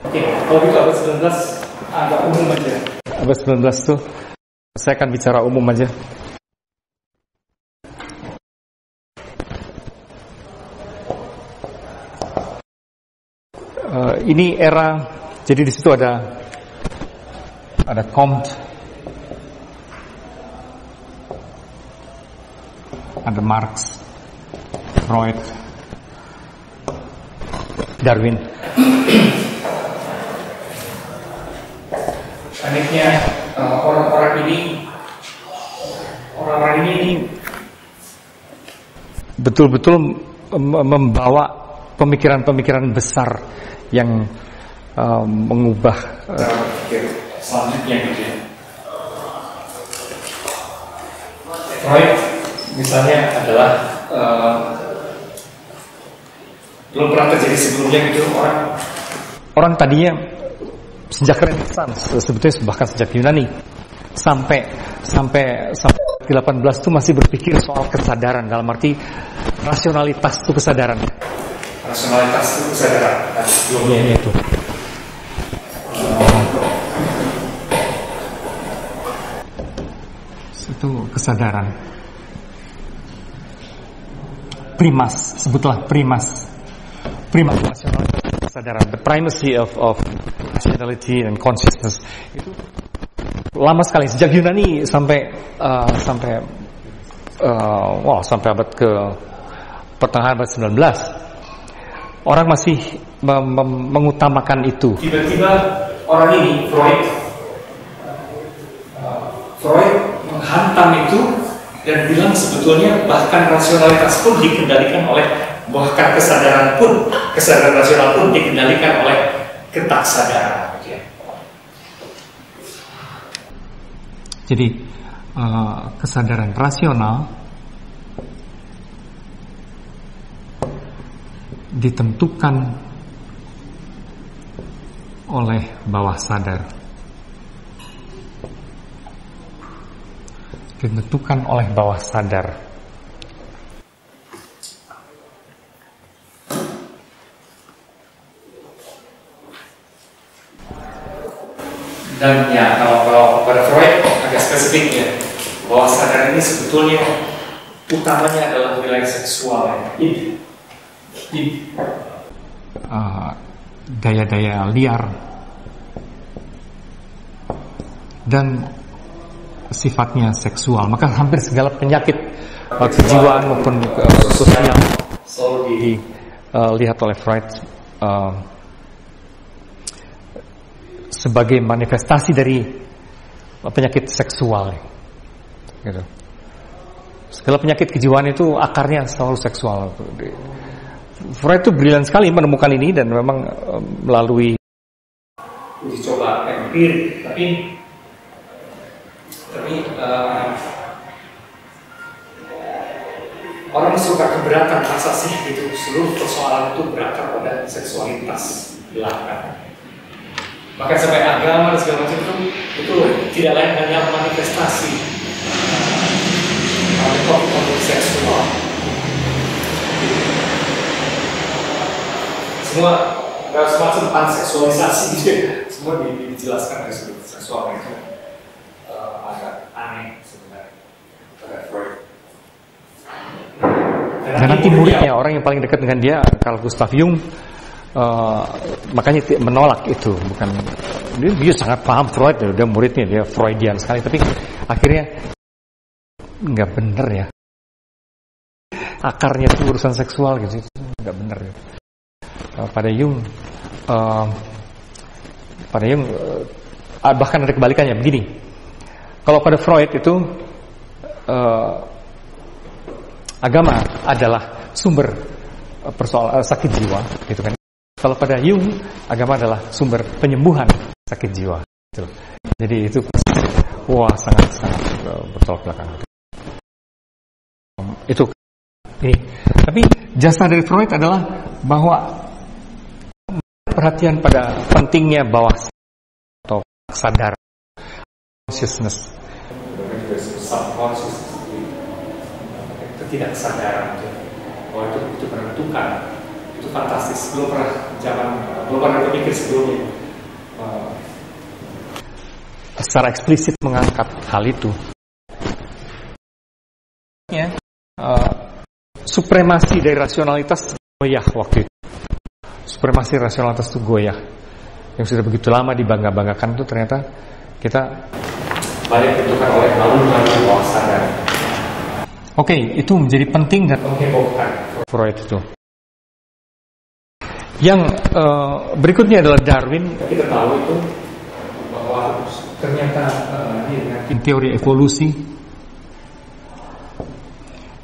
Oke, kalau gitu abad 19 agak umum aja. Abad 19 tuh saya akan bicara umum aja. Ini era, jadi di situ ada Comte, ada Marx, Freud, Darwin. Anehnya orang-orang ini betul-betul membawa pemikiran-pemikiran besar yang mengubah selanjutnya gitu ya. Freud misalnya adalah belum pernah terjadi sebelumnya gitu, orang tadinya sejak Renaissance, sebetulnya bahkan sejak Yunani sampai 18 itu masih berpikir soal kesadaran, dalam arti rasionalitas itu kesadaran. Rasionalitas itu kesadaran. Ini itu. Itu kesadaran. Primas, sebutlah primas rasionalitas kesadaran. The primacy of rationality and consciousness. Itu lama sekali sejak Yunani sampai abad ke pertengahan abad 19. Orang masih mengutamakan itu. Tiba-tiba orang ini Freud menghantam itu dan bilang sebetulnya bahkan rasionalitas pun dikendalikan oleh, bahkan kesadaran rasional pun dikendalikan oleh ketaksadaran. Jadi kesadaran rasional ditentukan oleh bawah sadar. Ditentukan oleh bawah sadar. Dan ya kalau pada Freud agak spesifik ya, bawah sadar ini sebetulnya utamanya adalah wilayah seksual ya. Daya-daya liar dan sifatnya seksual, maka hampir segala penyakit kejiwaan maupun sosial selalu dilihat oleh Freud sebagai manifestasi dari penyakit seksual gitu. Segala penyakit kejiwaan itu akarnya selalu seksual. Freud itu brilian sekali menemukan ini dan memang melalui uji coba empirik, tapi orang suka keberatan masa sih gitu, seluruh persoalan itu berakar pada seksualitas belaka. Bahkan sampai agama dan segala macam itu tidak lain hanya manifestasi konflik seksual. Semua semacam panseksualisasi gitu, semua dijelaskan dari sudut seksual itu agak aneh sebenarnya pada Freud. Dan nanti muridnya, orang yang paling dekat dengan dia, Carl Gustav Jung, makanya menolak itu. Bukan dia sangat paham Freud, dia muridnya, dia Freudian sekali, tapi akhirnya nggak bener ya, akarnya itu urusan seksual gitu, nggak bener ya. Pada Jung bahkan ada kebalikannya begini. Kalau pada Freud itu agama adalah sumber persoalan sakit jiwa, gitu kan. Kalau pada Jung, agama adalah sumber penyembuhan sakit jiwa. Gitu. Jadi itu sangat bertolak belakang. Itu ini. Tapi jasa dari Freud adalah bahwa perhatian pada pentingnya bawah atau sadar, consciousness, subconscious, ketidaksadaran, bahwa itu menentukan itu fantastis, belum pernah berpikir sebelumnya secara eksplisit mengangkat hal itu. Supremasi dari rasionalitas goyah waktu itu. Supremasi rasionalitas itu goyah. Yang sudah begitu lama dibangga-banggakan itu ternyata kita banyak ditentukan oleh lalu bawah sadar. Oke, itu menjadi penting dan menghebohkan Freud itu. Yang berikutnya adalah Darwin. Kita tahu itu bahwa ternyata teori evolusi,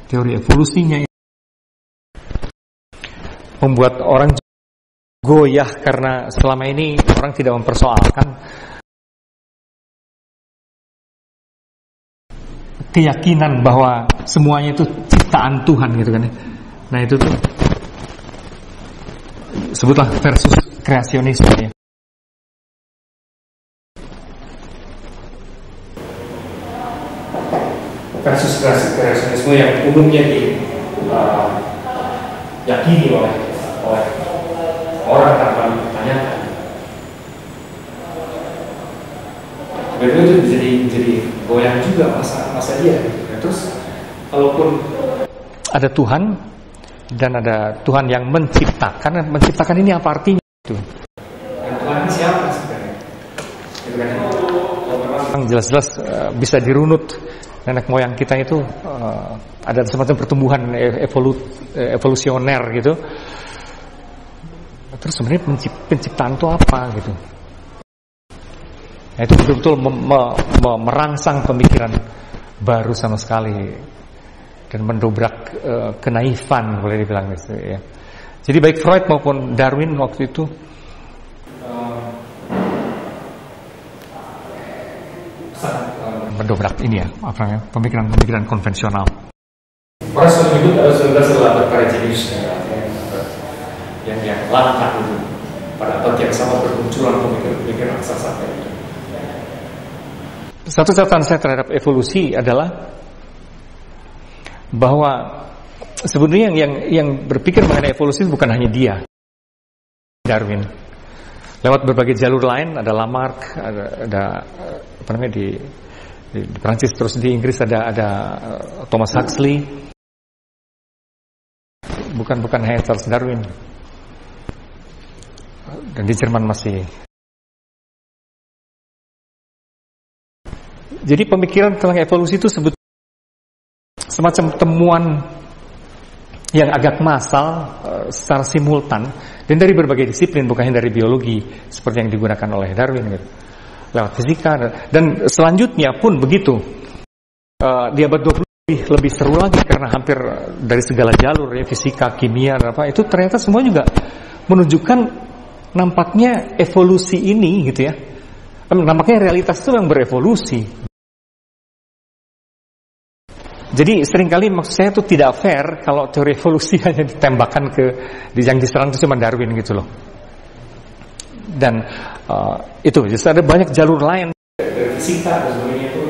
teori evolusinya membuat orang goyah karena selama ini orang tidak mempersoalkan keyakinan bahwa semuanya itu ciptaan Tuhan gitu kan ya. Nah itu tuh sebutlah versus kreasionisme ya. Versus kreasionisme yang umumnya diyakini oleh orang tanpa dipertanyakan. Itu jadi goyang juga masa dia. Terus kalaupun ada Tuhan dan ada Tuhan yang menciptakan ini apa artinya itu? Dan Tuhan ini siapa sebenarnya? Memang jelas-jelas bisa dirunut nenek moyang kita itu ada semacam pertumbuhan evolusioner gitu. Terus sebenarnya penciptaan itu apa gitu? Nah, itu betul-betul merangsang pemikiran baru sama sekali dan mendobrak kenaifan boleh dibilang gitu ya. Jadi baik Freud maupun Darwin waktu itu mendobrak ini ya, apa namanya, pemikiran konvensional. Orang selalu menyebut ada sebenarnya adalah berkarya jenius yang langka itu pada abad yang sama bermunculan pemikiran raksasa itu. Satu catatan saya terhadap evolusi adalah bahwa sebenarnya yang berpikir mengenai evolusi bukan hanya dia, Darwin. Lewat berbagai jalur lain, ada Lamarck, ada apa namanya di Prancis, terus di Inggris ada Thomas Huxley. Bukan hanya Charles Darwin. Dan di Jerman masih. Jadi pemikiran tentang evolusi itu sebetulnya semacam temuan yang agak massal secara simultan dan dari berbagai disiplin, bukan hanya dari biologi seperti yang digunakan oleh Darwin gitu. Lewat fisika dan selanjutnya pun begitu. Di abad 20 lebih seru lagi karena hampir dari segala jalur ya, fisika, kimia dan apa itu ternyata semua juga menunjukkan nampaknya evolusi ini gitu ya. Nampaknya realitas itu yang berevolusi. Jadi seringkali maksud saya itu tidak fair kalau teori evolusi hanya ditembakkan yang diserang itu cuma Darwin gitu loh. Dan itu justru ada banyak jalur lain dari fisika dan sebagainya itu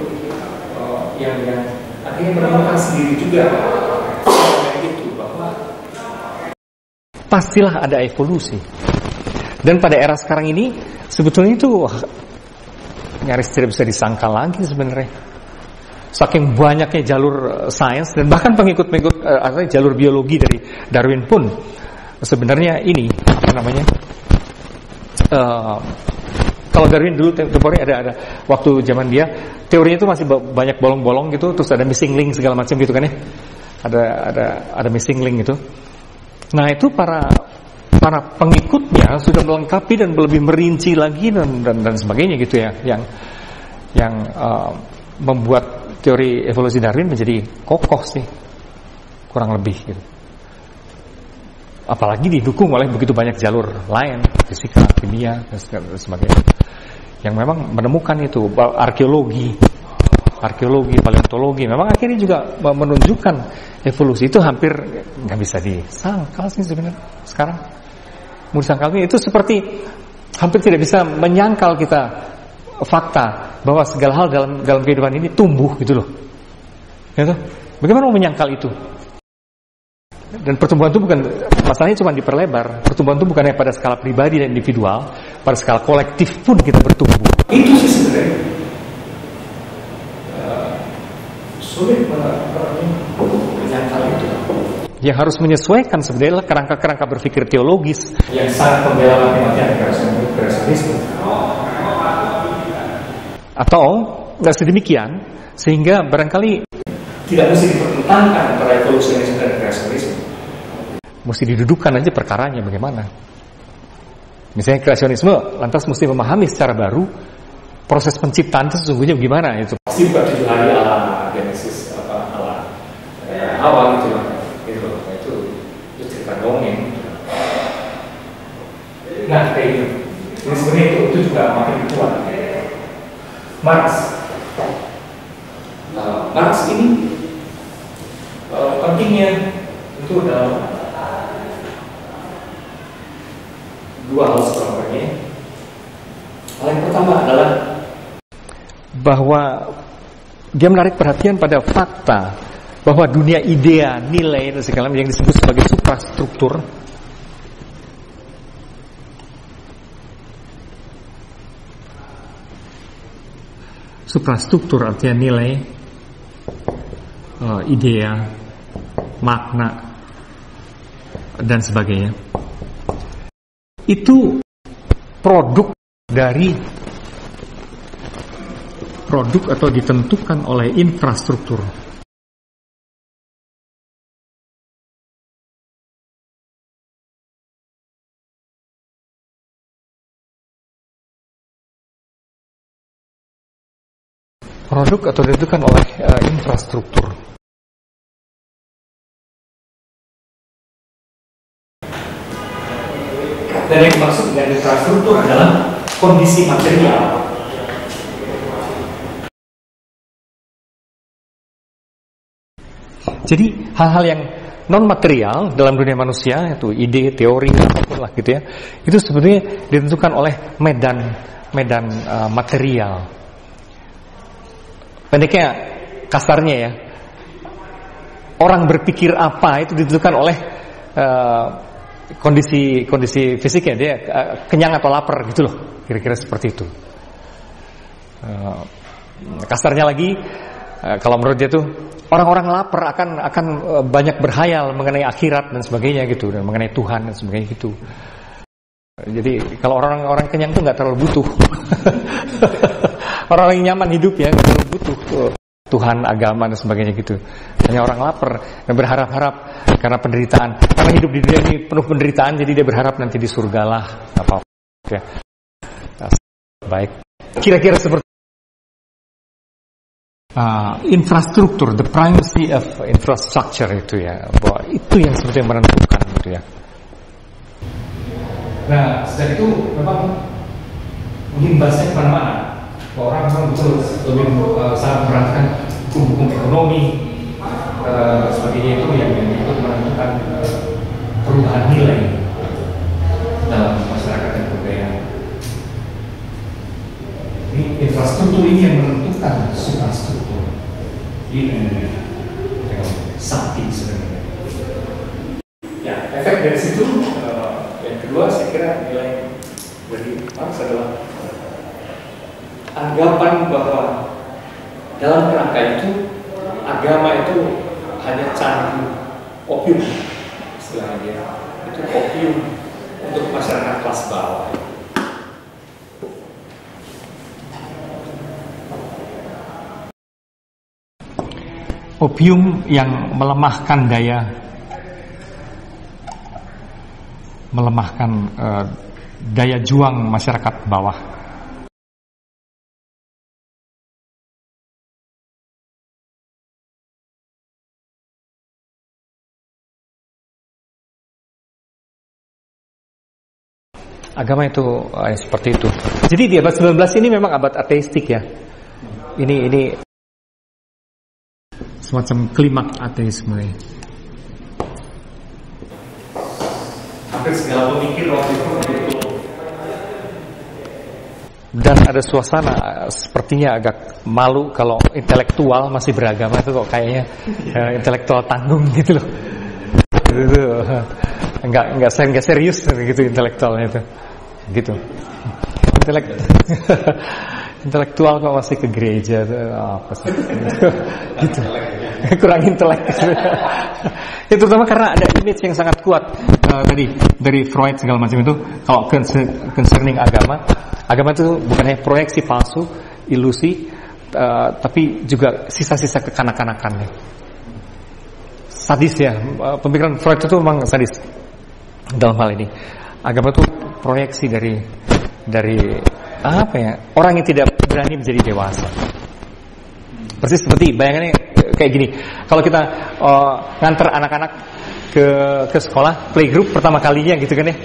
yang akhirnya menemukan sendiri juga gitu bahwa pastilah ada evolusi. Dan pada era sekarang ini sebetulnya itu nyaris tidak bisa disangkal lagi sebenarnya. Saking banyaknya jalur sains dan bahkan pengikut-pengikut jalur biologi dari Darwin pun sebenarnya ini apa namanya? Kalau Darwin dulu teori ada waktu zaman dia teorinya itu masih banyak bolong-bolong gitu, terus ada missing link segala macam gitu kan ya. Ada missing link gitu. Nah, itu para pengikutnya sudah melengkapi dan lebih merinci lagi dan sebagainya gitu ya, yang membuat teori evolusi Darwin menjadi kokoh sih, kurang lebih gitu. Apalagi didukung oleh begitu banyak jalur lain, fisika, kimia dan sebagainya, yang memang menemukan itu arkeologi, paleontologi, memang akhirnya juga menunjukkan evolusi itu hampir nggak bisa disangkal sih sebenarnya sekarang. Mau disangkal itu seperti hampir tidak bisa menyangkal kita fakta bahwa segala hal dalam kehidupan ini tumbuh gitu loh. Gitu? Bagaimana mau menyangkal itu? Dan pertumbuhan itu bukan, masalahnya cuma diperlebar. Pertumbuhan itu bukan hanya pada skala pribadi dan individual, pada skala kolektif pun kita bertumbuh. Itu sih sebenarnya sulit menyangkal itu. Yang harus menyesuaikan sebenarnya kerangka-kerangka berpikir teologis yang sangat membela mati-matian kreasionisme. Atau nggak sedemikian sehingga barangkali tidak mesti dipertentangkan antara evolusionisme dan kreasionisme. Mesti didudukan aja perkaranya bagaimana. Misalnya kreasionisme lantas mesti memahami secara baru proses penciptaan itu sesungguhnya gimana itu. Pasti bukan 7 hari ala Genesis ala awal gitu loh. Itu cerita dongeng. Nah kayak gitu. Jadi sebenarnya itu juga makin kuat. Marx ini pentingnya itu dalam dua hal sebenarnya. Hal yang pertama adalah bahwa dia menarik perhatian pada fakta bahwa dunia idea, nilai dan segala yang disebut sebagai suprastruktur artinya nilai, idea, makna dan sebagainya. Itu produk atau ditentukan oleh infrastruktur. Produk atau ditentukan oleh infrastruktur. Dan yang dimaksud dengan infrastruktur adalah kondisi material. Jadi hal-hal yang non material dalam dunia manusia, itu ide, teori, apapun lah gitu ya, itu sebenarnya ditentukan oleh medan material. Pendeknya, kasarnya ya, orang berpikir apa itu ditentukan oleh kondisi fisiknya, dia kenyang atau lapar gitu loh, kira-kira seperti itu. Kasarnya lagi, kalau menurut dia tuh orang-orang lapar akan banyak berhayal mengenai akhirat dan sebagainya gitu, dan mengenai Tuhan dan sebagainya gitu. Jadi kalau orang-orang kenyang tuh nggak terlalu butuh. Orang yang nyaman hidup ya nggak terlalu butuh Tuhan, agama dan sebagainya gitu. Hanya orang lapar dan berharap-harap karena penderitaan, karena hidup di dunia ini penuh penderitaan, jadi dia berharap nanti di surga lah apa ya. Baik, kira-kira seperti infrastruktur, the primacy of infrastructure itu ya, bahwa itu yang sebetulnya menentukan gitu ya. Nah, sejak itu memang mengimbasnya kemana-mana. Orang memang betul lebih sangat memperhatikan hukum-hukum ekonomi sebagainya itu yang ikut menentukan perubahan nilai dalam masyarakat dan budaya. Ini infrastruktur ini yang menentukan suprastruktur ini sakti sebenarnya. Ya, efek dari situ yang kedua saya kira nilai dari Marx adalah anggapan bahwa dalam kerangka itu agama itu hanya candu opium, istilahnya itu opium untuk masyarakat kelas bawah. Opium yang melemahkan daya juang masyarakat bawah. Agama itu seperti itu. Jadi di abad 19 ini memang abad ateistik ya. Ini semacam klimaks ateisme. Hampir segala pemikir waktu itu betul. Dan ada suasana sepertinya agak malu kalau intelektual masih beragama itu kok kayaknya intelektual tanggung gitu loh. gitu. Enggak serius gitu intelektualnya itu. Gitu. Intelektual kok masih ke gereja tuh apa sih? Gitu. Kurang intelek. Ya terutama karena ada image yang sangat kuat tadi dari Freud segala macam itu. Kalau concerning agama itu bukan hanya proyeksi palsu, ilusi, tapi juga sisa-sisa kekanak-kanakannya. Sadis ya, pemikiran Freud itu memang sadis dalam hal ini. Agama itu proyeksi dari apa ya, orang yang tidak berani menjadi dewasa. Persis seperti bayangannya kayak gini. Kalau kita nganter anak-anak ke sekolah playgroup pertama kalinya gitu kan ya.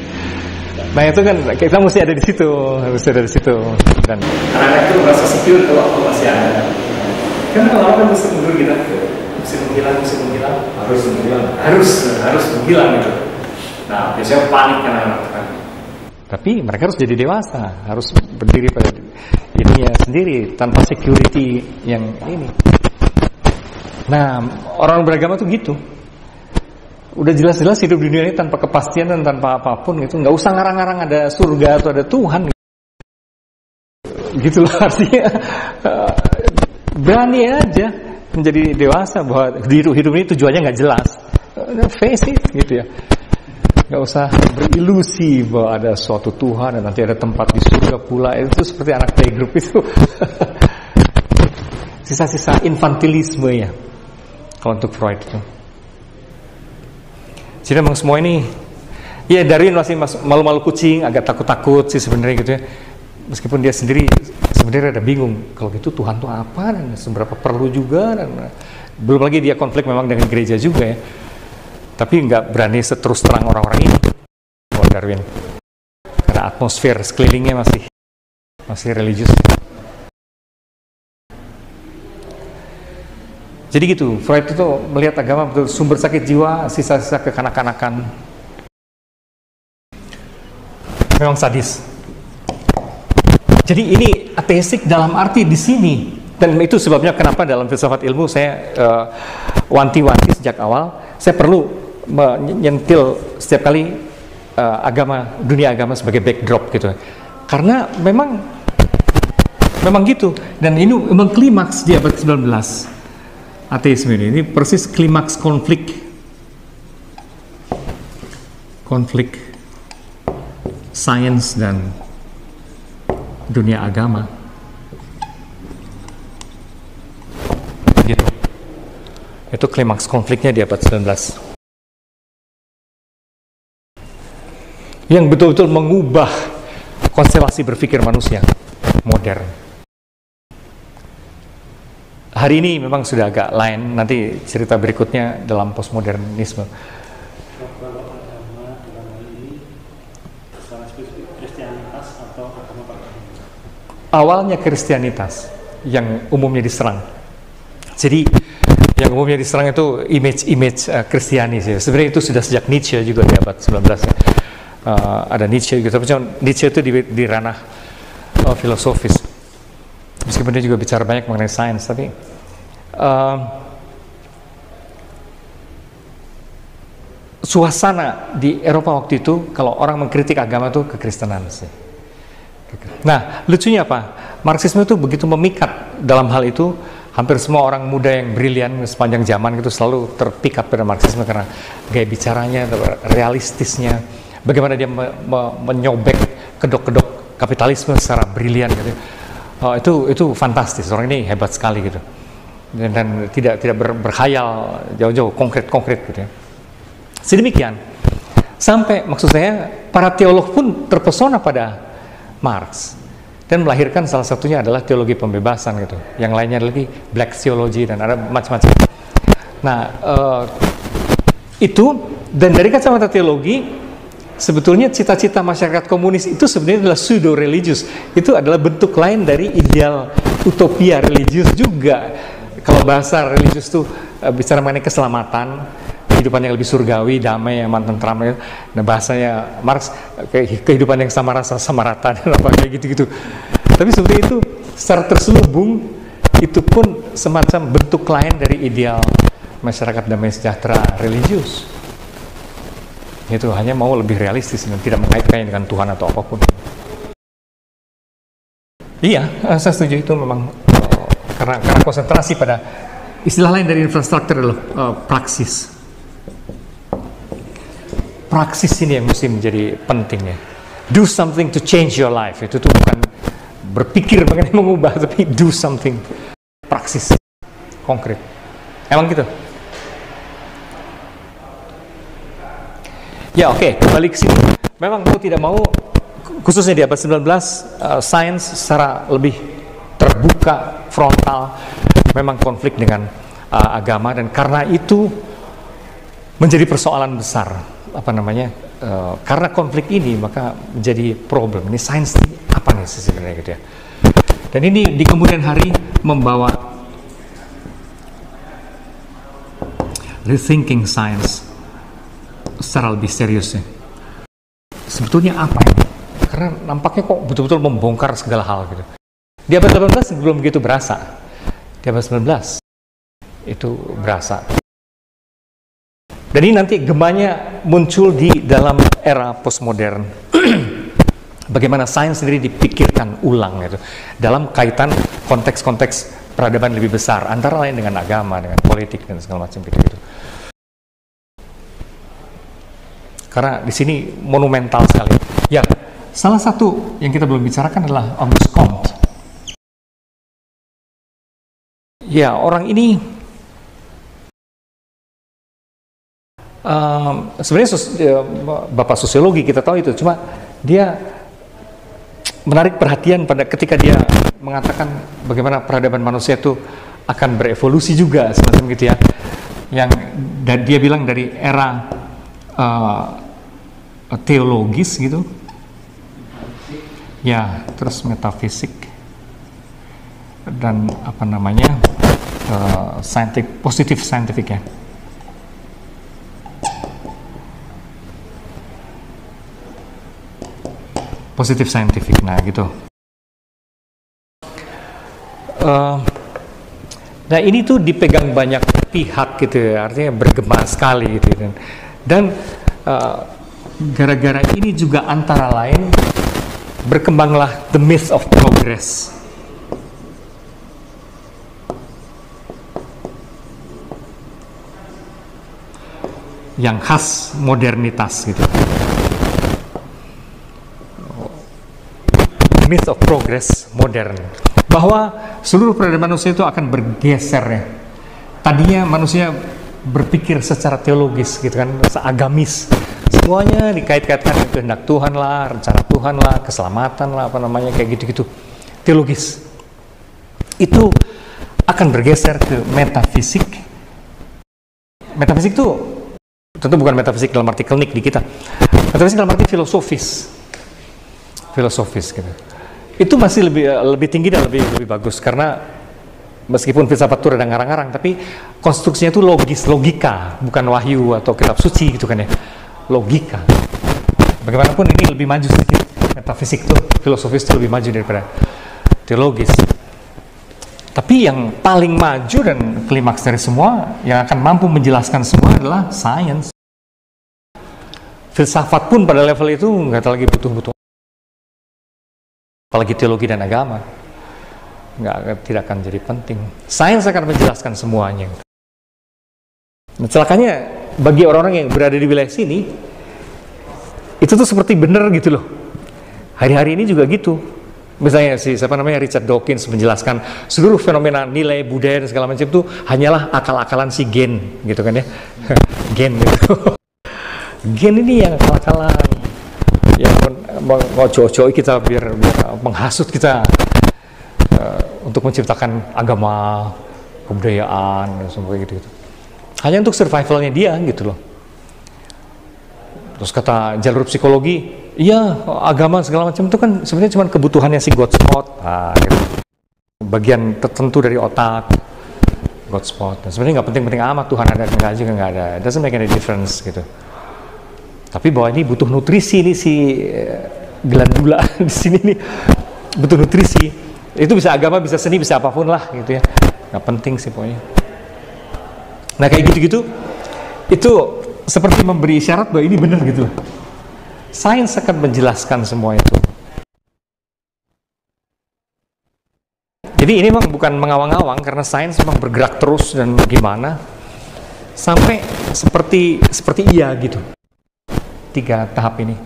Nah itu kan kita mesti ada di situ, dan anak-anak itu merasa secure kalau aku masih ada. Kan kalau kan mesti mundur kita, mesti menghilang, harus menghilang gitu. Nah biasanya panik kan anak-anak kan. Tapi mereka harus jadi dewasa, harus berdiri pada dirinya sendiri tanpa security yang ini. Nah, orang beragama tuh gitu. Udah jelas-jelas hidup di dunia ini tanpa kepastian dan tanpa apapun gitu. Nggak usah ngarang-ngarang ada surga atau ada Tuhan. Gitu loh artinya. Berani aja menjadi dewasa bahwa hidup ini tujuannya nggak jelas. Face it gitu ya. Gak usah berilusi bahwa ada suatu Tuhan dan nanti ada tempat di surga pula. Itu seperti anak playgroup itu. Sisa-sisa infantilisme ya kalau untuk Freud itu. Jadi memang semua ini, ya Darwin masih malu-malu kucing, agak takut-takut sih sebenarnya gitu ya. Meskipun dia sendiri sebenarnya ada bingung kalau gitu Tuhan itu apa dan seberapa perlu juga, dan belum lagi dia konflik memang dengan gereja juga ya. Tapi nggak berani seterus terang orang-orang ini, buat Darwin, karena atmosfer sekelilingnya masih religius. Jadi gitu, Freud itu melihat agama betul sumber sakit jiwa, sisa-sisa kekanak-kanakan, memang sadis. Jadi ini ateistik dalam arti di sini, dan itu sebabnya kenapa dalam filsafat ilmu saya wanti-wanti sejak awal, saya perlu menyentil setiap kali dunia agama sebagai backdrop gitu, karena memang gitu, dan ini memang klimaks di abad 19 ateisme ini persis klimaks konflik sains dan dunia agama gitu. Itu klimaks konfliknya di abad 19 yang betul-betul mengubah konstelasi berpikir manusia modern. Hari ini memang sudah agak lain, nanti cerita berikutnya dalam postmodernisme. Kalau agama dalam hal ini secara spesifik Kristianitas atau agama Partai? Awalnya Kristianitas yang umumnya diserang. Jadi yang umumnya diserang itu image Kristiani sih. Sebenarnya itu sudah sejak Nietzsche juga di abad 19 ya. Ada Nietzsche gitu, tapi Nietzsche itu di ranah filosofis, meskipun dia juga bicara banyak mengenai sains, tapi suasana di Eropa waktu itu kalau orang mengkritik agama itu kekristenan sih. Nah lucunya apa, Marxisme itu begitu memikat dalam hal itu. Hampir semua orang muda yang brilian sepanjang zaman itu selalu terpikat pada Marxisme karena gaya bicaranya, realistisnya, bagaimana dia menyobek kedok-kedok kapitalisme secara brilian gitu. Itu fantastis, orang ini hebat sekali gitu. Dan tidak berkhayal jauh-jauh, konkret gitu ya. Sedemikian sampai maksud saya para teolog pun terpesona pada Marx dan melahirkan salah satunya adalah teologi pembebasan gitu. Yang lainnya lagi black theology dan ada macam-macam. Nah, itu dan dari kacamata teologi sebetulnya cita-cita masyarakat komunis itu sebenarnya adalah pseudo religius. Itu adalah bentuk lain dari ideal utopia religius juga. Kalau bahasa religius itu bicara mengenai keselamatan, kehidupan yang lebih surgawi, damai, aman, tentram. Nah bahasanya Marx kehidupan yang sama rasa, sama rata dan apa kayak gitu-gitu. Tapi sebenarnya itu secara terselubung itu pun semacam bentuk lain dari ideal masyarakat damai sejahtera religius. Itu hanya mau lebih realistis dan tidak mengaitkannya dengan Tuhan atau apapun. Iya, saya setuju itu memang karena konsentrasi pada istilah lain dari infrastruktur adalah praksis. Praksis ini yang mesti menjadi penting ya. Do something to change your life. Itu tuh bukan berpikir mengenai mengubah, tapi do something. Praksis, konkret. Emang gitu. Ya oke, kembali ke sini. Memang mau tidak mau, khususnya di abad 19, sains secara lebih terbuka, frontal, memang konflik dengan agama, dan karena itu menjadi persoalan besar. Karena konflik ini maka menjadi problem. Ini sains apa nih sebenarnya gitu ya. Dan ini di kemudian hari membawa rethinking science secara lebih serius ya. Sebetulnya apa ini? Karena nampaknya kok betul-betul membongkar segala hal gitu. Di abad 18 belum begitu berasa. Di abad 19 itu berasa. Dan ini nanti gemanya muncul di dalam era postmodern. Bagaimana sains sendiri dipikirkan ulang gitu. Dalam kaitan konteks-konteks peradaban lebih besar, antara lain dengan agama, dengan politik dan segala macam gitu-gitu. Karena di sini monumental sekali. Ya, salah satu yang kita belum bicarakan adalah Auguste Comte. Ya, orang ini sebenarnya bapak sosiologi, kita tahu itu, cuma dia menarik perhatian pada ketika dia mengatakan bagaimana peradaban manusia itu akan berevolusi juga semacam gitu ya. Dan dia bilang dari era teologis gitu, ya, terus metafisik dan positif scientific ya. Positif scientific, nah gitu. Nah ini tuh dipegang banyak pihak gitu ya, artinya bergema sekali gitu. Dan gara-gara ini juga antara lain berkembanglah the myth of progress. Yang khas modernitas gitu. Myth of progress modern, bahwa seluruh peradaban manusia itu akan bergeser ya. Tadinya manusia berpikir secara teologis gitu kan, agamis, semuanya dikait-kaitkan dengan kehendak Tuhan lah, rencana Tuhan lah, keselamatan lah, kayak gitu-gitu, teologis. Itu akan bergeser ke metafisik. Metafisik itu tentu bukan metafisik dalam arti klinik di kita, metafisik dalam arti filosofis gitu. Itu masih lebih tinggi dan lebih bagus, karena meskipun filsafat itu ada ngarang-ngarang, tapi konstruksinya itu logika, bukan wahyu atau kitab suci gitu kan ya, logika. Bagaimanapun ini lebih maju sedikit, metafisik itu, filosofis itu lebih maju daripada teologis. Tapi yang paling maju dan klimaks dari semua, yang akan mampu menjelaskan semua adalah sains. Filsafat pun pada level itu nggak lagi butuh apalagi teologi dan agama, tidak akan jadi penting. Sains akan menjelaskan semuanya. Nah, celakanya bagi orang-orang yang berada di wilayah sini, itu tuh seperti benar gitu loh. Hari-hari ini juga gitu. Misalnya Richard Dawkins menjelaskan seluruh fenomena nilai budaya dan segala macam itu hanyalah akal-akalan si gen, gitu kan ya. Gen gitu. Gen ini yang akal-akalan, yang mau cowok-cowok kita biar menghasut kita untuk menciptakan agama, kebudayaan dan semua gitu. Hanya untuk survivalnya dia gitu loh. Terus kata jalur psikologi, iya agama segala macam itu kan sebenarnya cuma kebutuhannya si Godspot, gitu. Bagian tertentu dari otak Godspot. Dan sebenarnya nggak penting-penting amat Tuhan ada enggak juga nggak ada. It doesn't make any difference gitu. Tapi bahwa ini butuh nutrisi nih si glandula di sini nih, butuh nutrisi. Itu bisa agama, bisa seni, bisa apapun lah gitu ya. Nggak penting sih pokoknya. Nah kayak gitu-gitu, itu seperti memberi isyarat bahwa ini benar gitu. Sains akan menjelaskan semua itu. Jadi ini memang bukan mengawang-awang, karena sains memang bergerak terus dan gimana sampai seperti iya gitu. 3 tahap ini.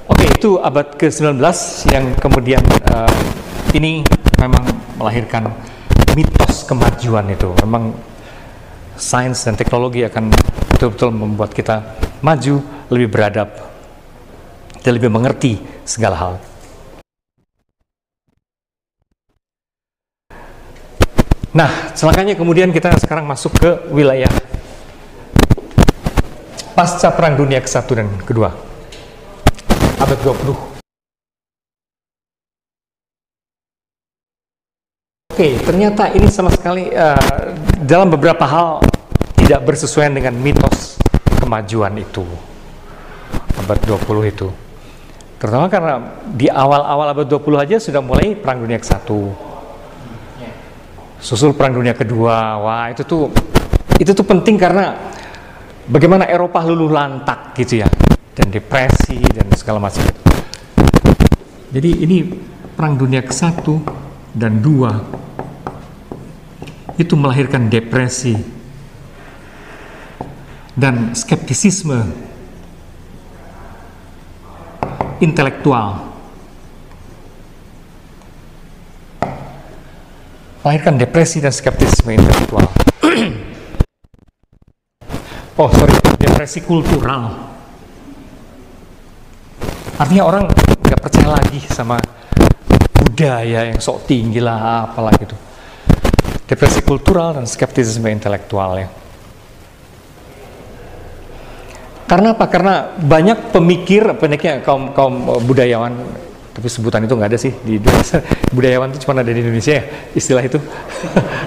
Oke, itu abad ke-19 yang kemudian ini memang melahirkan mitos kemajuan itu. Memang sains dan teknologi akan betul-betul membuat kita maju, lebih beradab, dan lebih mengerti segala hal. Nah, celakanya kemudian kita sekarang masuk ke wilayah pasca Perang Dunia ke-1 dan ke-2, abad 20. Oke, ternyata ini sama sekali dalam beberapa hal tidak bersesuaian dengan mitos kemajuan itu, abad 20 itu. Terutama karena di awal-awal abad 20 aja sudah mulai Perang Dunia ke-1. Susul Perang Dunia Kedua. Wah, itu tuh penting karena bagaimana Eropa luluh lantak gitu ya, dan depresi dan segala macam itu. Jadi ini Perang Dunia ke-1 dan 2 itu melahirkan depresi dan skeptisisme intelektual. Melahirkan depresi dan skeptisisme intelektual. Depresi kultural. Artinya orang nggak percaya lagi sama budaya yang sok tinggi lah, apalah gitu. Depresi kultural dan skeptisisme intelektual ya. Karena apa? Karena banyak pemikir, kaum budayawan, tapi sebutan itu nggak ada sih di Indonesia. Budayawan itu cuma ada di Indonesia ya, istilah itu.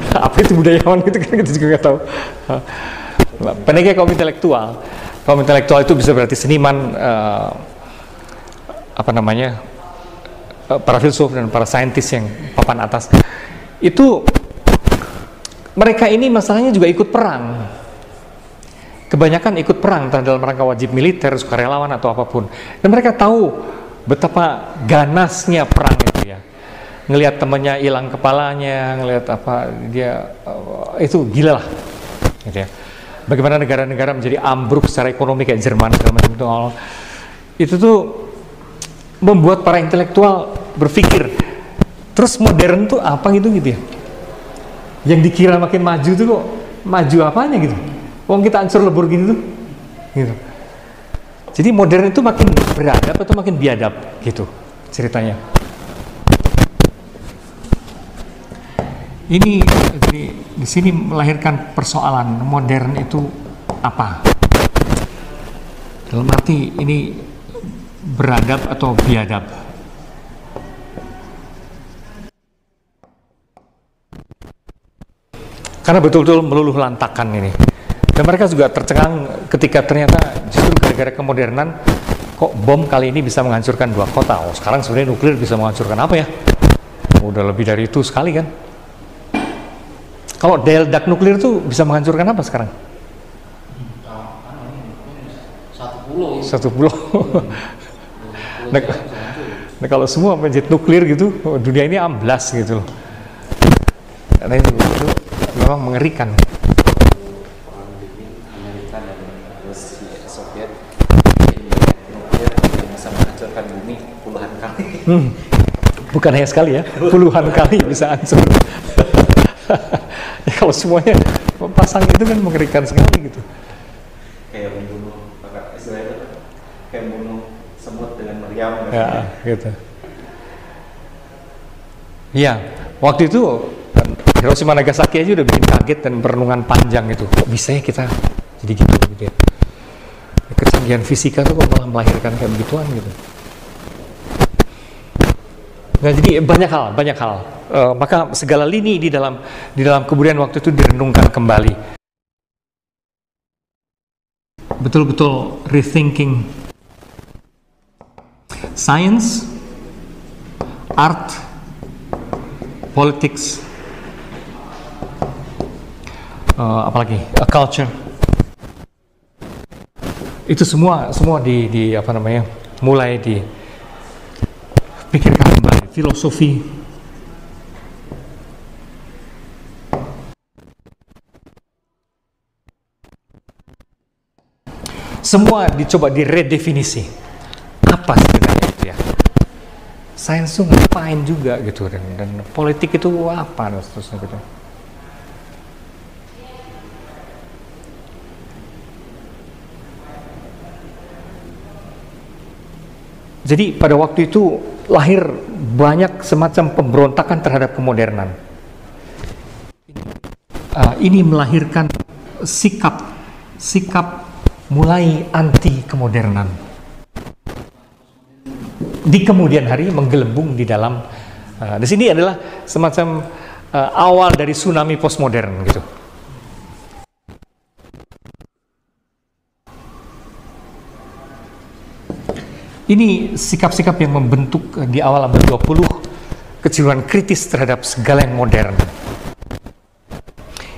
Apa itu budayawan gitu kan, kita juga nggak tahu. Pendeknya kaum intelektual. Kaum intelektual itu bisa berarti seniman, para filsuf dan para saintis yang papan atas. Itu mereka ini masalahnya juga ikut perang. Kebanyakan ikut perang dalam rangka wajib militer, sukarelawan atau apapun. Dan mereka tahu betapa ganasnya perang itu ya. Ngelihat temannya hilang kepalanya, ngelihat itu gila lah. Gitu ya. Bagaimana negara-negara menjadi ambruk secara ekonomi kayak Jerman segala macam itu. Itu tuh membuat para intelektual berpikir. Terus modern tuh apa gitu ya. Yang dikira makin maju tuh kok maju apanya gitu. Wong kita hancur lebur gini tuh. Gitu. Jadi modern itu makin beradab atau makin biadab gitu ceritanya. Ini jadi di sini melahirkan persoalan modern itu apa? Dalam arti ini beradab atau biadab? Karena betul-betul meluluh lantakan ini. Dan mereka juga tercengang ketika ternyata justru gara-gara kemodernan kok bom kali ini bisa menghancurkan 2 kota. Oh, sekarang sebenarnya nuklir bisa menghancurkan apa ya? Udah lebih dari itu sekali kan? Kalau daya ledak nuklir itu bisa menghancurkan apa sekarang? Satu pulau. Nah, kalau semua menjadi nuklir gitu, dunia ini amblas gitu loh. Karena itu memang mengerikan. Amerika dan Soviet bikin nuklir yang bisa menghancurkan bumi puluhan kali. Bukan hanya sekali ya, puluhan kali bisa hancur. Ya, kalau semuanya pasang itu kan mengerikan sekali gitu. Kayak membunuh, istilahnya kayak membunuh semut dengan meriam. Ya, gitu. Iya, waktu itu Hiroshima Nagasaki aja udah bikin kaget dan perenungan panjang itu. Kok bisa ya kita jadi gitu ya. Kecanggihan fisika tuh kok malah melahirkan kayak begituan gitu. Nah, jadi banyak hal. Maka segala lini di dalam kemudian waktu itu direnungkan kembali. Betul-betul rethinking science, art, politics, apalagi culture. Itu semua di apa namanya, mulai dipikirkan kembali. Filosofi, semua dicoba diredefinisi. Apa sebenarnya itu ya? Sains itu ngapain juga gitu, dan politik itu apa dan seterusnya gitu. Jadi pada waktu itu lahir banyak semacam pemberontakan terhadap kemodernan. Ini melahirkan sikap mulai anti kemodernan. Di kemudian hari menggelembung di dalam. Di sini adalah semacam awal dari tsunami postmodern gitu. Ini sikap-sikap yang membentuk di awal abad 20 kecenderungan kritis terhadap segala yang modern.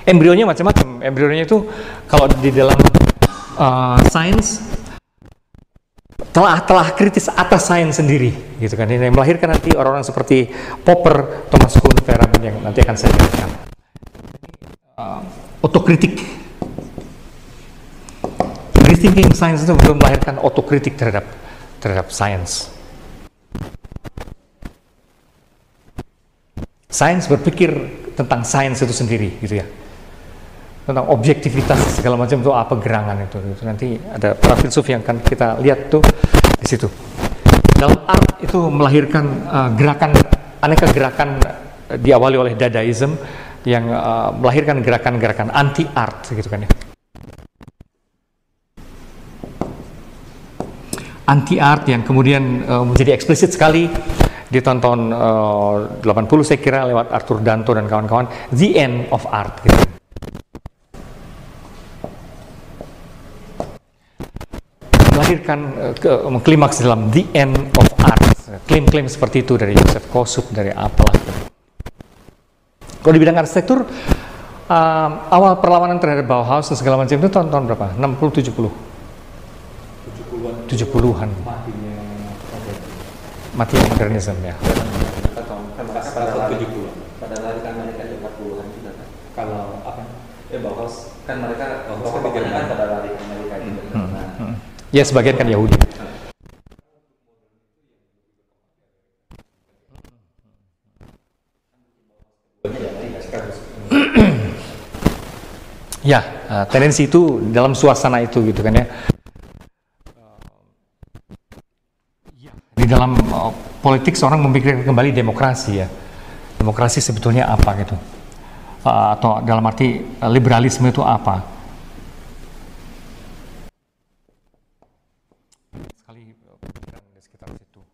Embrionya macam-macam. Embrionya itu kalau di dalam sains telah kritis atas sains sendiri, gitu kan. Ini yang melahirkan nanti orang-orang seperti Popper, Thomas Kuhn, Feyerabend yang nanti akan saya jelaskan. Otokritik. Rethinking science itu belum melahirkan otokritik terhadap sains. Sains berpikir tentang sains itu sendiri, gitu ya. Tentang objektivitas segala macam itu apa gerangan itu. Nanti ada para filsuf yang akan kita lihat tuh di situ. Dalam art itu melahirkan aneka gerakan diawali oleh Dadaism yang melahirkan gerakan-gerakan anti art, gitu kan ya. Anti art yang kemudian menjadi eksplisit sekali di tahun 80 saya kira lewat Arthur Danto dan kawan-kawan, The End of Art gitu. Melahirkan klimaks dalam The End of Art. Klaim-klaim seperti itu dari Joseph Kosuth, dari apalah. Kalau di bidang arsitektur, awal perlawanan terhadap Bauhaus dan segala macam itu tahun-tahun berapa? 60-70? 70-an. Matinya modernisme ya. Pada lari kan mereka di 40-an juga kan. Kalau apa? Bauhaus kan mereka pokoknya kan pada lari ke Amerika juga. Ya sebagian kan Yahudi. Ya, tendensi itu dalam suasana itu gitu kan ya. Di dalam politik seorang memikirkan kembali demokrasi ya. Demokrasi sebetulnya apa gitu. Atau dalam arti liberalisme itu apa. Sekali pikiran di sekitar situ.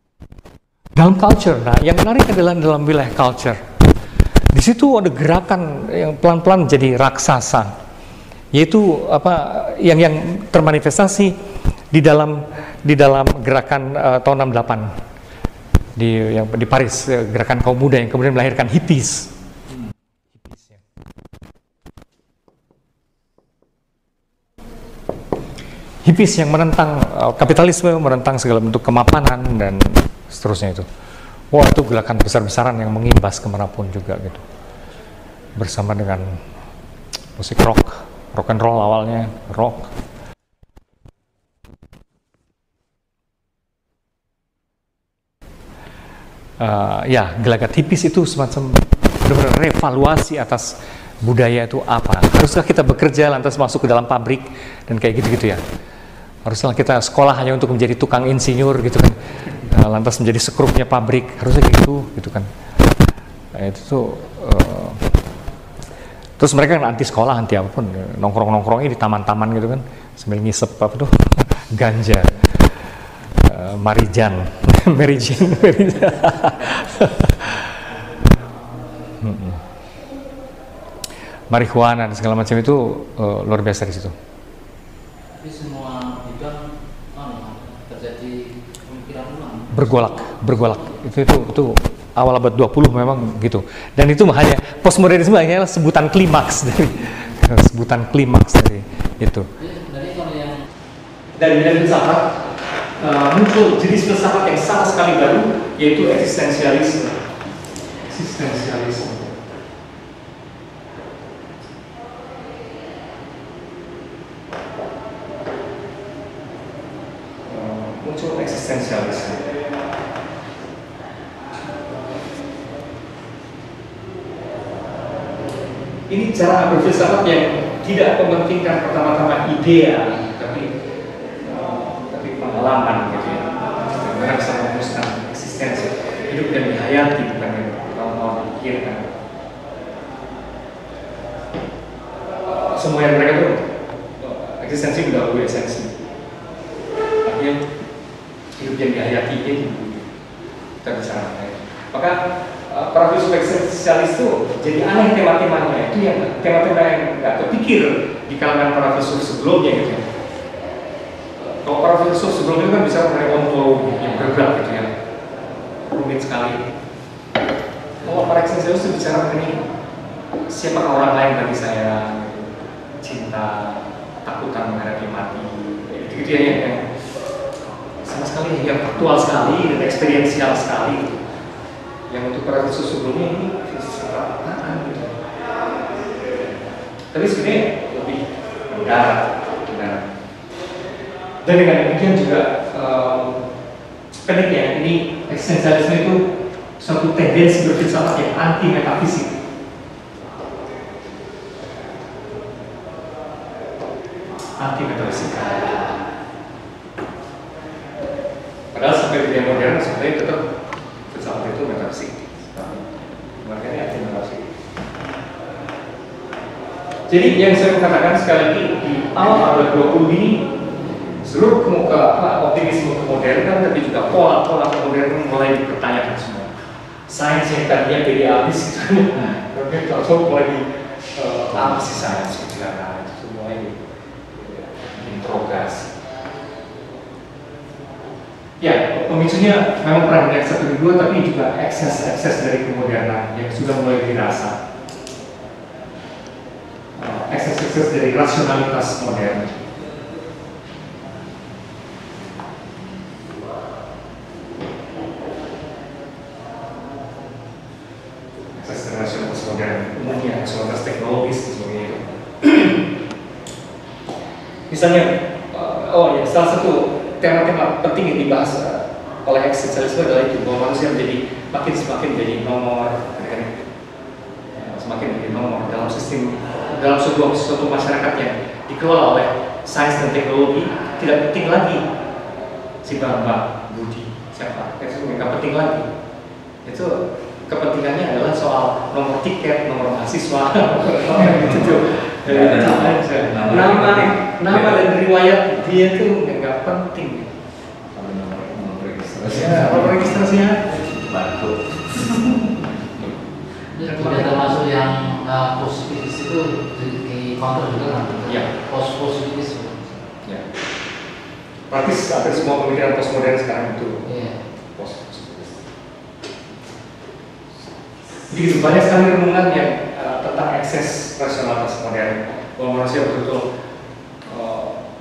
Dalam culture, nah yang menarik adalah dalam wilayah culture. Di situ ada gerakan yang pelan-pelan jadi raksasa. Yaitu apa yang termanifestasi di dalam gerakan tahun 68 di Paris, gerakan kaum muda yang kemudian melahirkan hippies. Hippies yang menentang kapitalisme, menentang segala bentuk kemapanan dan seterusnya itu. Wah, itu gerakan besar-besaran yang mengimbas kemanapun juga gitu. Bersama dengan musik rock and roll awalnya, rock. Ya, gelagat hippies itu semacam benar-benar revaluasi atas budaya itu apa. Haruskah kita bekerja lantas masuk ke dalam pabrik dan kayak gitu-gitu ya. Haruslah kita sekolah hanya untuk menjadi tukang insinyur gitu kan. Lantas menjadi sekrupnya pabrik, harusnya gitu kan. Nah, itu tuh terus mereka kan anti sekolah, anti apapun, nongkrong-nongkrongnya di taman-taman gitu kan, sambil ngisep apa tuh ganja, Marijan. Marihuana dan segala macam itu luar biasa di situ. Tapi semua bidang terjadi pemikiran ulang. Bergolak. Itu awal abad 20 memang gitu. Dan itu hanya postmodernisme hanyalah sebutan klimaks dari sebutan klimaks dari itu. Dari bidang filsafat muncul jenis filsafat yang sama sekali baru, yaitu eksistensialisme. Muncul eksistensialisme. Ini cara berfilsafat yang tidak mementingkan pertama-tama idea, tapi pengalaman gitu ya. Bagaimana bisa memutuskan eksistensi hidup dan dihayati, bukan yang mau dipikirkan. Semua yang mereka tuh eksistensi mendahului esensi. Artinya hidup yang dihayati itu kita bicara. Maka para filsuf eksistensialis itu jadi aneh tema-temanya, itu yang tema-tema yang nggak kepikir di kalangan para filsuf sebelumnya gitu ya. Kalau para filsuf sebelumnya kan bisa mengenai ontologi yang bergerak gitu ya, rumit sekali. Kalau para eksistensialis itu bicara mengenai siapa orang lain bagi saya, cinta, takutan menghadapi mati, gitu ya, yang sama sekali yang aktual sekali dan eksperiensial sekali gitu. Yang untuk para filsuf sebelumnya ini filsafat apaan gitu. Tapi sebenarnya lebih mendarat. Dan dengan demikian juga pendeknya ini eksistensialisme itu suatu tendensi berfilsafat yang anti metafisik. Anti metafisik. Padahal sampai dunia modern sebenarnya tetap filsafat itu metafisik. Makanya anti metafisik. Jadi yang saya katakan sekali lagi di awal abad 20 ini, seluruh optimisme kemodernan, tapi juga pola-pola kemodernan mulai dipertanyakan semua. Sains yang tadinya beda habis gitu, tapi kalau mulai apa sih sains itu semua ini interogasi. Ya, pemicunya memang perang dunia satu dan dua, tapi juga ekses dari kemodernan yang sudah mulai dirasa. Ekses dari rasionalitas modern. Rasionalitas modern umumnya, rasionalitas teknologis dan sebagainya itu. Misalnya, salah satu tema-tema penting yang dibahas oleh eksistensialisme adalah itu, bahwa manusia semakin menjadi nomor, semakin menjadi nomor dalam sistem, dalam suatu masyarakat yang dikelola oleh sains dan teknologi. Tidak penting lagi si Bambang, Budi, siapa, itu nggak penting lagi. Itu kepentingannya adalah soal nomor tiket, nomor mahasiswa, gitu. Nama dan riwayat dia tuh nggak penting. Nomor registrasinya bantu. Juga termasuk yang positivis itu di counter juga kan? Ya. Positivis. Ya. Praktis hampir semua pemikiran postmodern sekarang itu. Iya. Begitu banyak sekali renungan yang tentang ekses rasionalitas modern, bahwa manusia betul-betul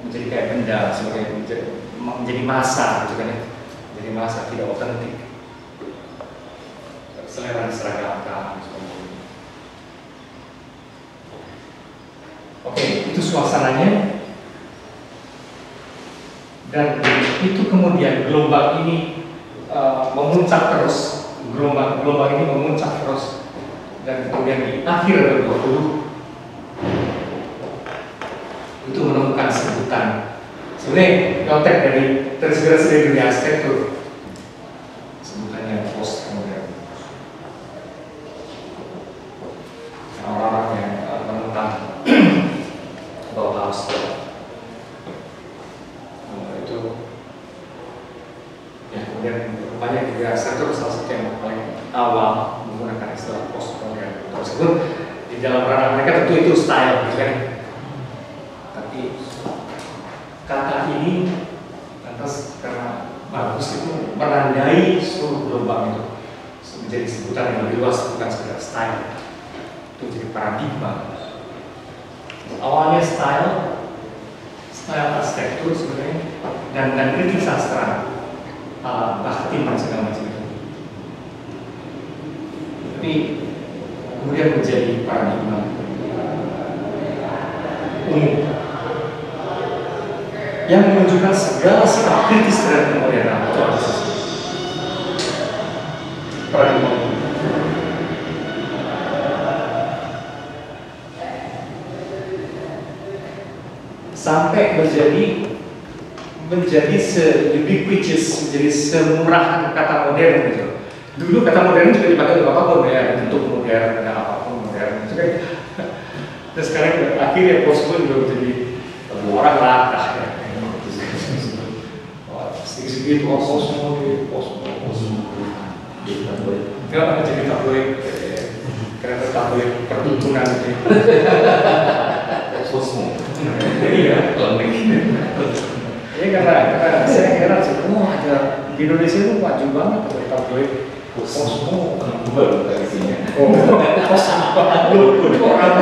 menjadi kayak benda, sebagai menjadi massa, gitu kan ya, menjadi massa, tidak otentik, selera diseragamkan. Oke, itu suasananya, dan itu kemudian gelombang ini memuncak terus. Gelombang ini memuncak terus, dan kemudian di akhir abad 20 itu menemukan sebutan. Sebenarnya kontek dari terinspirasi dari dunia arsitektur, sebutannya postmodern. Orang-orang yang menemukan Bauhaus itu, ya kemudian rupanya dunia arsitektur salah satu yang paling awal menggunakan istilah postmodern tersebut. Di dalam ranah mereka tentu itu style, gitu kan. Tapi kata ini lantas karena bagus itu menandai seluruh gelombang itu menjadi sebutan yang lebih luas, bukan sekedar style. Itu jadi paradigma. Awalnya style arsitektur sebenarnya dan kritik sastra, Bakhtiman segala macam itu. Tapi kemudian menjadi paradigma umum yang menunjukkan segala sikap kritis terhadap kemodernan. Paradigma umum. Sampai menjadi se-ubiquitous, menjadi semurahan kata modern gitu. Dulu kata modern juga dipakai untuk apapun ya, bentuk modern, ada apapun modern. Itu kan. Dan sekarang akhirnya postmodern juga menjadi orang latah ya. Sedikit-sedikit postmodern. Kenapa jadi tabloid? Karena tabloid pertunjukan gitu. Postmodern. Iya, ini karena saya heran sih, ada di Indonesia itu maju banget kalau tabloid Posmo, baru dari sini. Oh, orang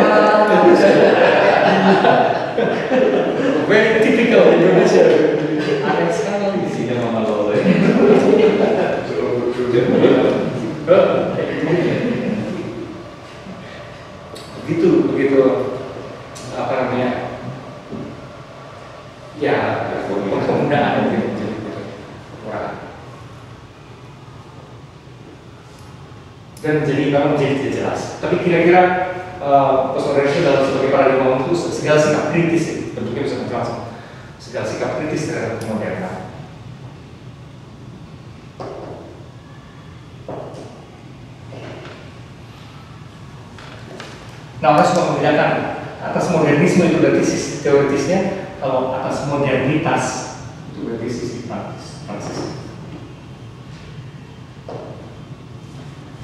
very typical Indonesia. Ada sekali di sini Mama Lole. Begitu apa namanya? Ya, penggunaan gitu. Dan jadi memang menjadi tidak jelas. Tapi kira-kira postmodernisme dalam sebagai paradigma itu segala sikap kritis ya, bentuknya bisa menjelaskan segala sikap kritis terhadap kemodernan. Nah, orang suka membedakan atas modernisme itu berarti sisi teoritisnya, kalau atas modernitas itu berarti sisi praktis.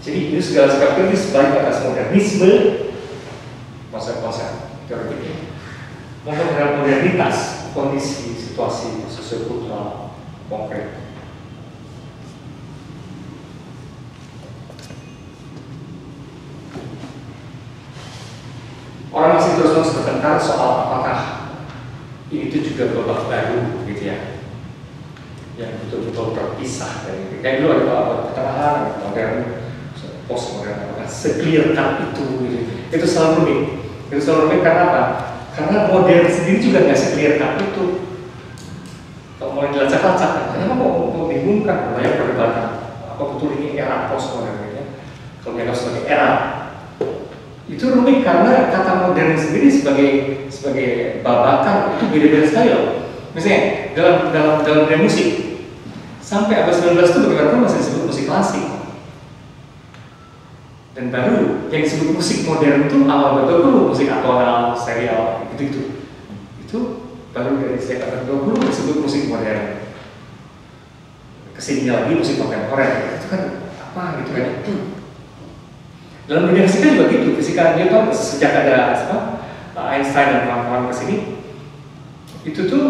Jadi itu segala sikap kritis baik atas modernisme, konsep-konsep teoretiknya, maupun terhadap modernitas, kondisi, situasi, sosiokultural konkret. Orang masih terus bertengkar soal apakah ini itu juga babak baru, gitu ya, yang betul-betul terpisah dari kayak dulu ada babak pertengahan, modern, postmodern, apakah se-clear cut itu, gitu. Itu selalu rumit karena apa? Karena modern sendiri juga nggak se-clear cut itu. Kalau mulai dilacak-lacak, kenapa kok membingungkan? Banyak perdebatan. Apa betul ini era postmodern ya? Kalau dianggap sebagai era, itu rumit karena kata modern sendiri sebagai babakan itu beda-beda sekali loh. Misalnya dalam dunia musik sampai abad 19 itu bagaimanapun masih disebut musik klasik. Dan baru yang disebut musik modern itu awal betul musik atonal, serial, gitu-gitu. Itu baru dari sejak abad 20 disebut musik modern. Kesini lagi musik kontemporer, itu kan apa gitu kan? Dalam dunia fisika juga gitu. Fisika Newton sejak ada Einstein dan kawan-kawan kesini, itu tuh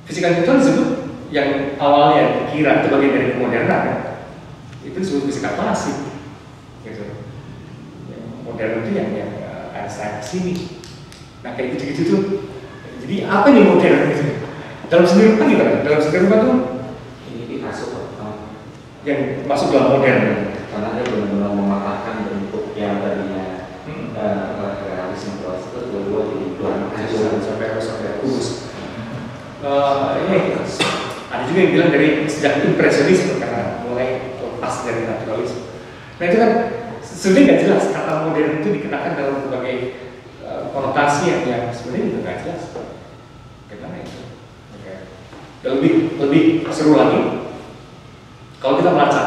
fisika Newton disebut yang awalnya dikira itu bagian dari kemodernan kan? Itu disebut fisika klasik gitu. Yang modern itu yang Einstein kesini. Nah kayak gitu-gitu tuh. Jadi apa nih modern gitu? Dalam seni rupa gimana? Dalam seni rupa tuh ini masuk yang masuk dalam modern karena dia benar-benar mematahkan bentuk yang tadinya realisme klasik itu dua jadi hancur sampai kubus. Ini ada juga yang bilang dari sejak impresionisme karena mulai lepas dari naturalisme. Nah itu kan sebenarnya nggak jelas kata modern itu dikenakan dalam berbagai konotasi yang sebenarnya juga nggak jelas. Gimana itu? Dan lebih seru lagi kalau kita melacak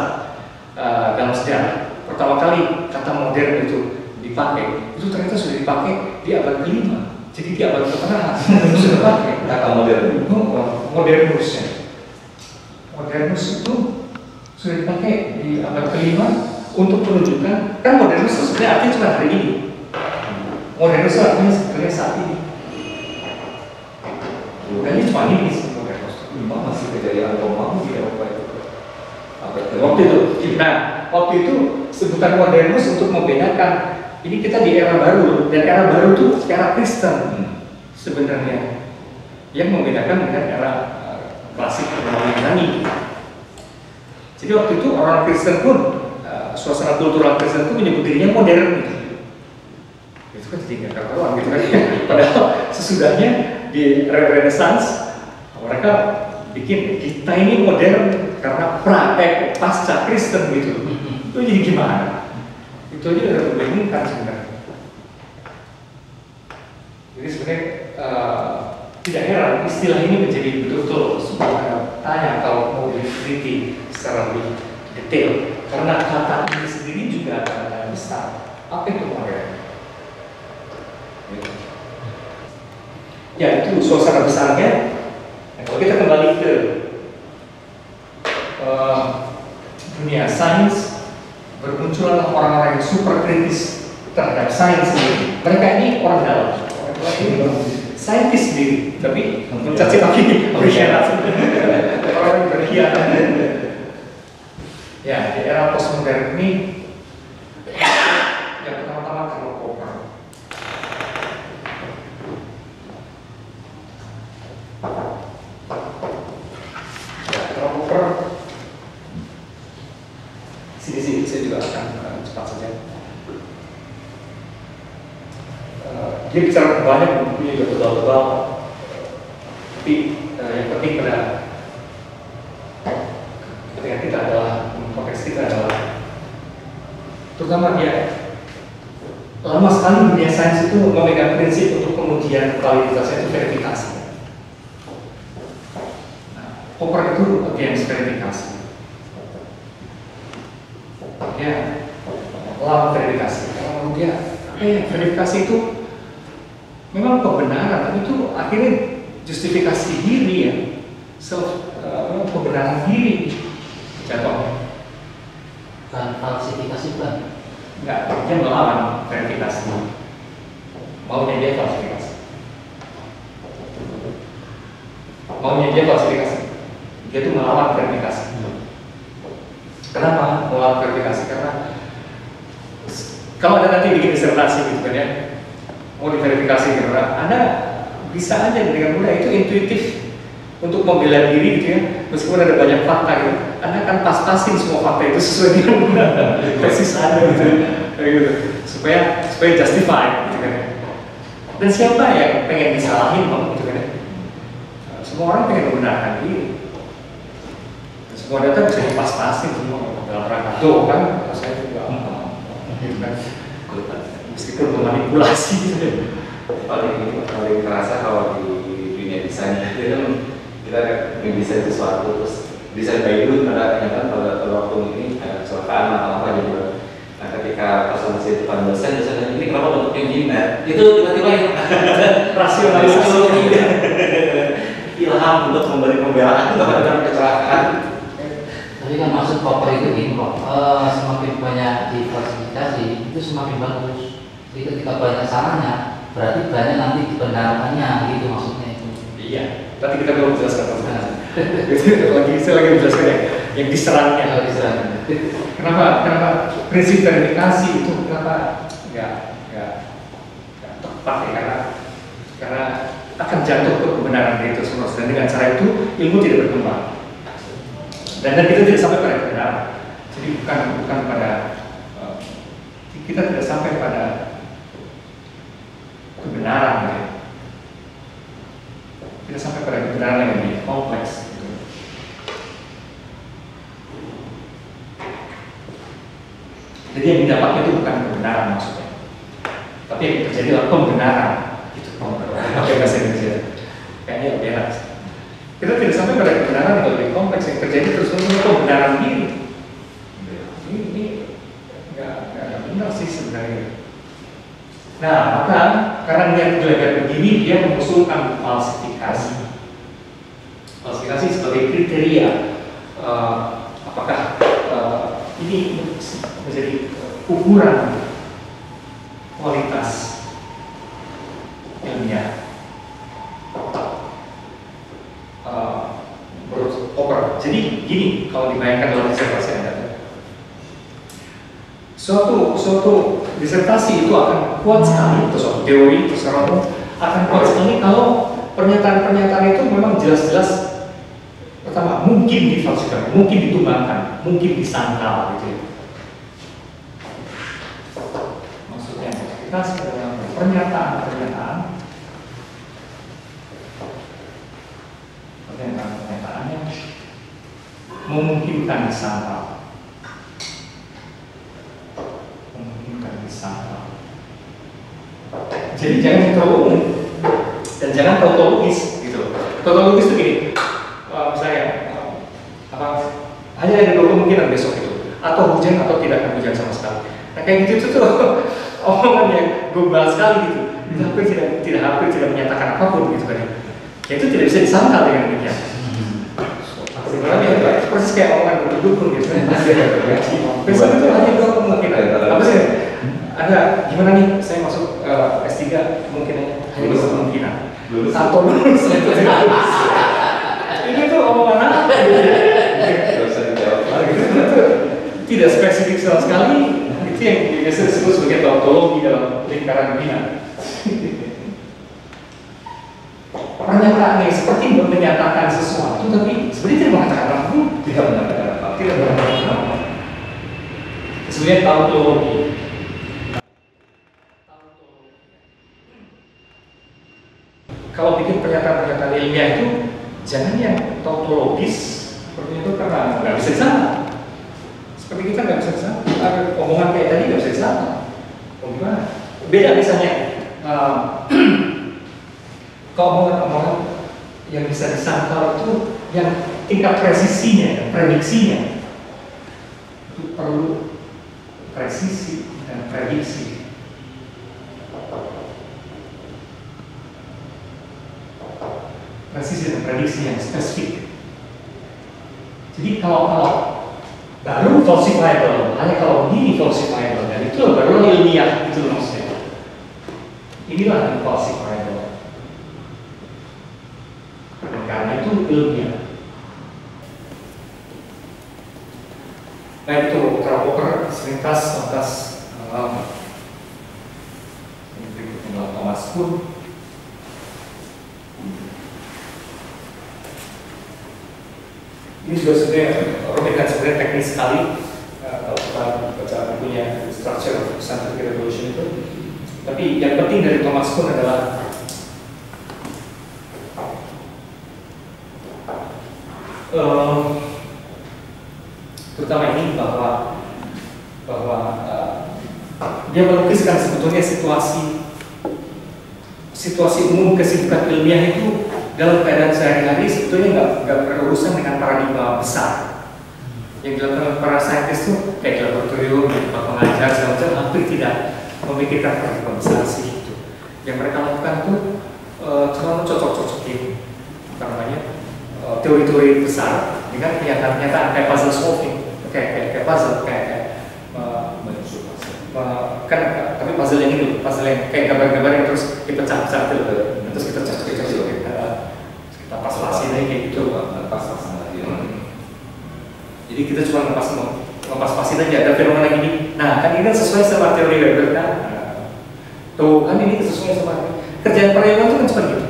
dalam sejarah, pertama kali kata modern itu dipakai, itu ternyata sudah dipakai di abad ke-5. Jadi di abad pertengahan sudah dipakai kata modern. Modernus ya. Modernus itu sudah dipakai di abad ke-5 untuk menunjukkan, kan modernus itu sebenarnya artinya cuma hari ini. Modernus itu artinya sebenarnya saat ini. Dan ini cuma ini sih modernus. Masih kejayaan Romawi di Eropa itu. Waktu itu sebutan modernus untuk membedakan ini kita di era baru, dan era baru itu era Kristen sebenarnya, yang membedakan dengan era klasik Romawi Yunani. Jadi waktu itu orang Kristen pun, suasana kultural Kristen pun menyebut dirinya modern gitu. Itu kan jadi nggak karuan gitu kan. Padahal sesudahnya di Renaissance mereka bikin kita ini modern karena pasca Kristen gitu. Itu jadi gimana? Itu aja udah membingungkan sebenarnya. Jadi sebenarnya tidak heran istilah ini menjadi betul-betul sebuah tanya kalau mau diteliti secara lebih detail, karena kata ini sendiri juga kata besar. Apa itu modern? Ya itu suasana besarnya. Nah, kalau kita kembali ke dunia sains, bermunculan orang-orang yang super kritis terhadap sains sendiri. Mereka ini orang dalam, orang ini saintis sendiri, tapi mencaci maki berkhianat, orang yang berkhianat. Ya, di era postmodern ini, yang pertama-tama Karl Popper. Ya, Karl Popper. Sini saya juga akan cepat saja. Dia bicara banyak, bukunya juga tebal-tebal. Tapi yang penting pada ketika kita adalah konteks kita adalah, terutama dia lama sekali dunia sains itu memegang prinsip untuk pengujian kualitasnya itu verifikasi. Nah, Popper itu against verifikasi. Ya, lawan verifikasi. Kalau dia verifikasi itu memang kebenaran, tapi itu akhirnya justifikasi diri ya, pembenaran diri jatuh. Bukan falsifikasi bukan? Enggak, dia melawan verifikasi. Maunya dia falsifikasi. Dia tuh melawan verifikasi. Kenapa melawan verifikasi? Karena kalau Anda nanti bikin disertasi gitu kan ya, mau diverifikasi gitu kan, Anda bisa aja dengan mudah itu intuitif untuk membela diri gitu ya, meskipun ada banyak fakta gitu, Anda akan pas-pasin semua fakta itu sesuai dengan persis Anda gitu, supaya justify gitu kan ya. Dan siapa yang pengen disalahin gitu kan ya? Semua orang pengen membenarkan diri. Semua data bisa dipas-pasin semua dalam rangka tuh kan, saya juga gitu kan, meskipun memanipulasi gitu. Paling terasa kalau di dunia desain itu kan kita mendesain sesuatu terus desain by dulu ada kenyataan pada waktu ini ada kecelakaan atau apa gitu. Nah ketika presentasi itu pada dosen ini kenapa bentuknya gini? Nah itu tiba-tiba rasionalisasi ilham untuk memberi pembelaan kepada kecelakaan. Tapi kan maksud Popper itu gini kok, semakin banyak diversifikasi itu semakin bagus. Jadi ketika banyak salahnya, berarti banyak nanti kebenarannya, gitu maksudnya itu. Iya, tapi kita belum jelaskan saya lagi menjelaskan yang diserangnya. Kenapa prinsip verifikasi itu kenapa nggak tepat ya? Karena akan jatuh ke kebenaran itu semua. Dan dengan cara itu ilmu tidak berkembang. Dan kita tidak sampai pada kebenaran. Jadi bukan pada kita tidak sampai pada kebenaran ya. Kita sampai pada kebenaran yang lebih kompleks gitu. Jadi yang didapatnya itu bukan kebenaran maksudnya, tapi yang terjadi adalah pembenaran itu. Pakai bahasa Indonesia kayaknya lebih enak. Kita tidak sampai pada kebenaran yang lebih kompleks, yang terjadi terus-menerus pembenaran diri. Ini nggak benar sih sebenarnya. Nah, maka karena dia belajar begini, dia mengusulkan falsifikasi. Falsifikasi sebagai kriteria apakah ini menjadi ukuran kualitas ilmiah. Menurut Popper, jadi gini kalau dibayangkan dalam disertasi Anda, suatu disertasi itu akan kuat sekali, atau suatu teori, terserah akan kuat sekali kalau pernyataan-pernyataan itu memang jelas-jelas pertama mungkin difalsifikan, mungkin ditumbangkan, mungkin disangkal gitu ya. Maksudnya kita dalam pernyataan-pernyataan pernyataannya memungkinkan disangkal, memungkinkan disangkal. Jadi jangan terlalu umum dan jangan tautologis gitu. Tautologis itu gini, misalnya hanya ada 2 kemungkinan besok itu, atau hujan atau tidak akan hujan sama sekali. Nah kayak gitu itu tuh omongan yang global sekali gitu. Itu hampir tidak menyatakan apapun gitu kan. Ya itu tidak bisa disangkal dengan demikian. Sebenarnya persis kayak omongan dukun gitu. Besok itu hanya 2 kemungkinan. Apa sih? Ada gimana nih? Saya masuk S3 kemungkinannya hanya 2 kemungkinan. Atau lulus itu tidak lulus. Ini tuh omongan apa? Tidak spesifik sama sekali. Itu yang biasa disebut sebagai tautologi dalam lingkaran bina. Pernyataan yang seperti menyatakan sesuatu, tapi sebenarnya tidak mengatakan apa. Tidak mengatakan apa. Tidak mengatakan apa. Sebenarnya tautologi. Kalau bikin pernyataan-pernyataan ilmiah itu jangan yang tautologis seperti itu karena nggak bisa disangkal. Seperti kita nggak bisa disangkal. Omongan kayak tadi nggak bisa disangkal. Gimana? Beda misalnya. Kalau omongan yang bisa disangkal itu yang tingkat presisinya, prediksinya itu perlu presisi dan prediksi. Presisi dan prediksi yang spesifik. Jadi kalau baru falsifiable, hanya kalau begini falsifiable, dan itu baru ilmiah itu maksudnya. Inilah yang falsifiable. Dan karena itu ilmiah. Baik itu Poker, selintas, lantas berikutnya Thomas Kuhn. Ini juga sebenarnya teknis sekali kalau kita baca bukunya Structure of Scientific Revolution itu. Tapi yang penting dari Thomas Kuhn adalah terutama ini bahwa dia melukiskan sebetulnya situasi umum kesibukan ilmiah itu dalam keadaan sehari-hari sebetulnya nggak berurusan dengan paradigma besar yang dilakukan para saintis itu kayak laboratorium, pengajar segala macam hampir tidak memikirkan paradigma besar sih itu. Yang mereka lakukan tuh cuma cocok-cocokin teori-teori besar dengan kenyataan-kenyataan kayak puzzle solving, kayak puzzle kan tapi puzzle yang itu, puzzle yang kayak gambar-gambar yang terus dipecah-pecah terus kita cocok-cocok kita pas-pasin aja kayak gitu. Jadi kita cuma ngepas-pasin aja ada fenomena gini. Nah kan ini kan sesuai sama teori Weber kan. Tuh kan ini sesuai sama kerjaan perayaan itu kan cuma gitu.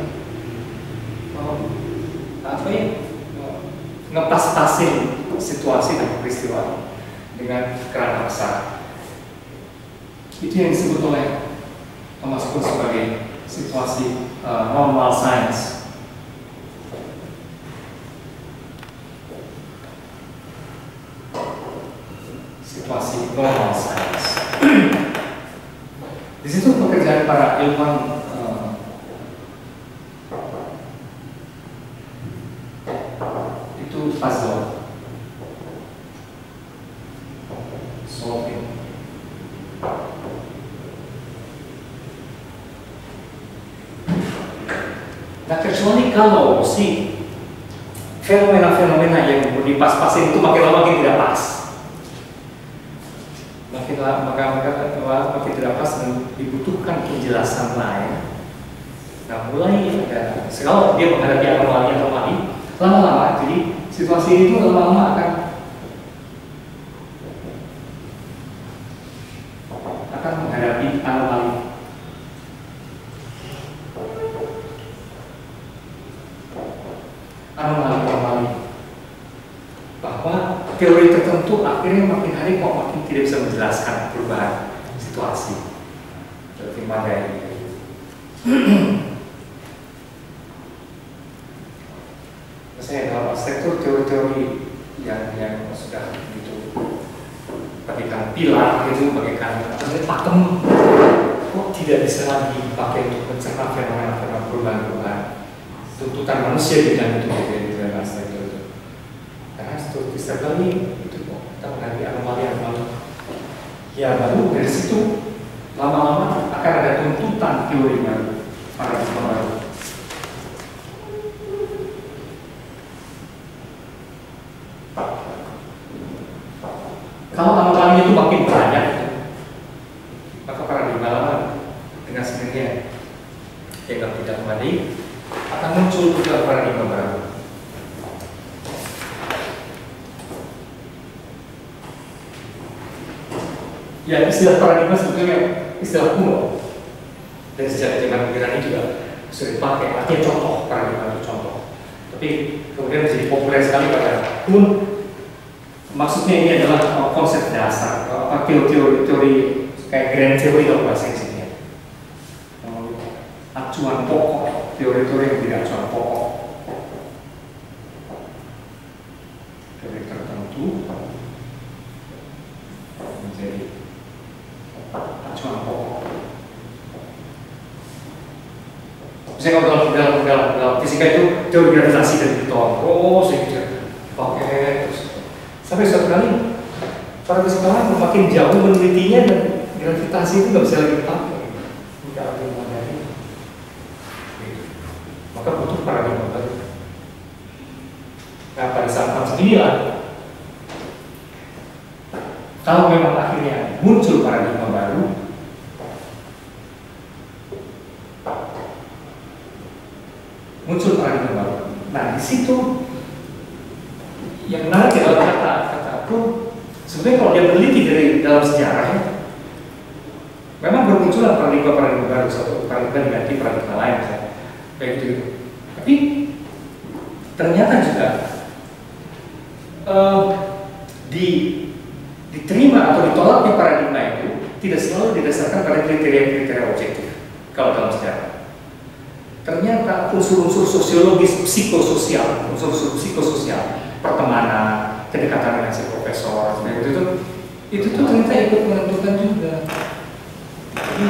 Apa ya? Ngepas-pasin situasi dan peristiwa dengan kerangka besar. Itu yang disebut oleh Thomas Kuhn sebagai situasi normal science. Situasi normal science. Di situ pekerjaan para ilmuwan itu puzzle solving. Nah kecuali kalau si fenomena-fenomena yang dipas-pasin itu makin lama makin tidak pas. Makin tidak pas dan dibutuhkan penjelasan lain. Nah mulai ada kalau dia menghadapi anomali lama-lama, jadi situasi itu lama-lama akan menghadapi anomali bahwa teori tertentu akhirnya makin hari kok makin tidak bisa menjelaskan perubahan situasi seperti Madai. Misalnya dalam arsitektur teori-teori yang sudah gitu bagaikan pilar gitu, bagaikan pakem, kok tidak bisa lagi dipakai untuk mencerna fenomena-fenomena perubahan-perubahan tuntutan manusia di dalam itu di dalam arsitektur itu. Karena struktur sekali itu kok kita menghadapi anomali-anomali. Ya baru dari situ lama-lama akan ada tuntutan teori baru, paradigma baru. Kalau anomali itu makin banyak, maka paradigma lama dengan sendirinya yang tidak kembali akan muncul juga paradigma baru. Ya, istilah paradigma sebetulnya istilah kuno dan sejak zaman Yunani juga sudah dipakai. Artinya contoh, paradigma itu contoh. Tapi kemudian menjadi populer sekali pada pun. Maksudnya ini adalah konsep dasar, teori kayak grand theory atau bahasa Inggrisnya. Acuan pokok, teori-teori yang tidak acuan pokok. Teori tertentu menjadi acuan pokok. Misalnya kalau dalam fisika itu teori gravitasi dari Newton, sehingga pakai terus. Sampai suatu kali para fisikawan makin jauh menelitinya dan gravitasi itu nggak bisa lagi dipakai. Tidak ada yang ada. Maka butuh paradigma baru. Nah pada saat inilah, kalau memang akhirnya muncul paradigma baru, nah di situ yang menarik adalah kata-kataku sebenarnya kalau dia meneliti dari dalam sejarah ya, memang bermunculan paradigma baru, satu paradigma diganti paradigma lain kayak gitu. Tapi ternyata juga diterima atau ditolaknya paradigma itu tidak selalu didasarkan pada kriteria-kriteria objektif. Kalau dalam sejarah ternyata unsur-unsur sosiologis, psikososial, pertemanan, kedekatan dengan si profesor, itu tuh ternyata ikut menentukan juga. Ini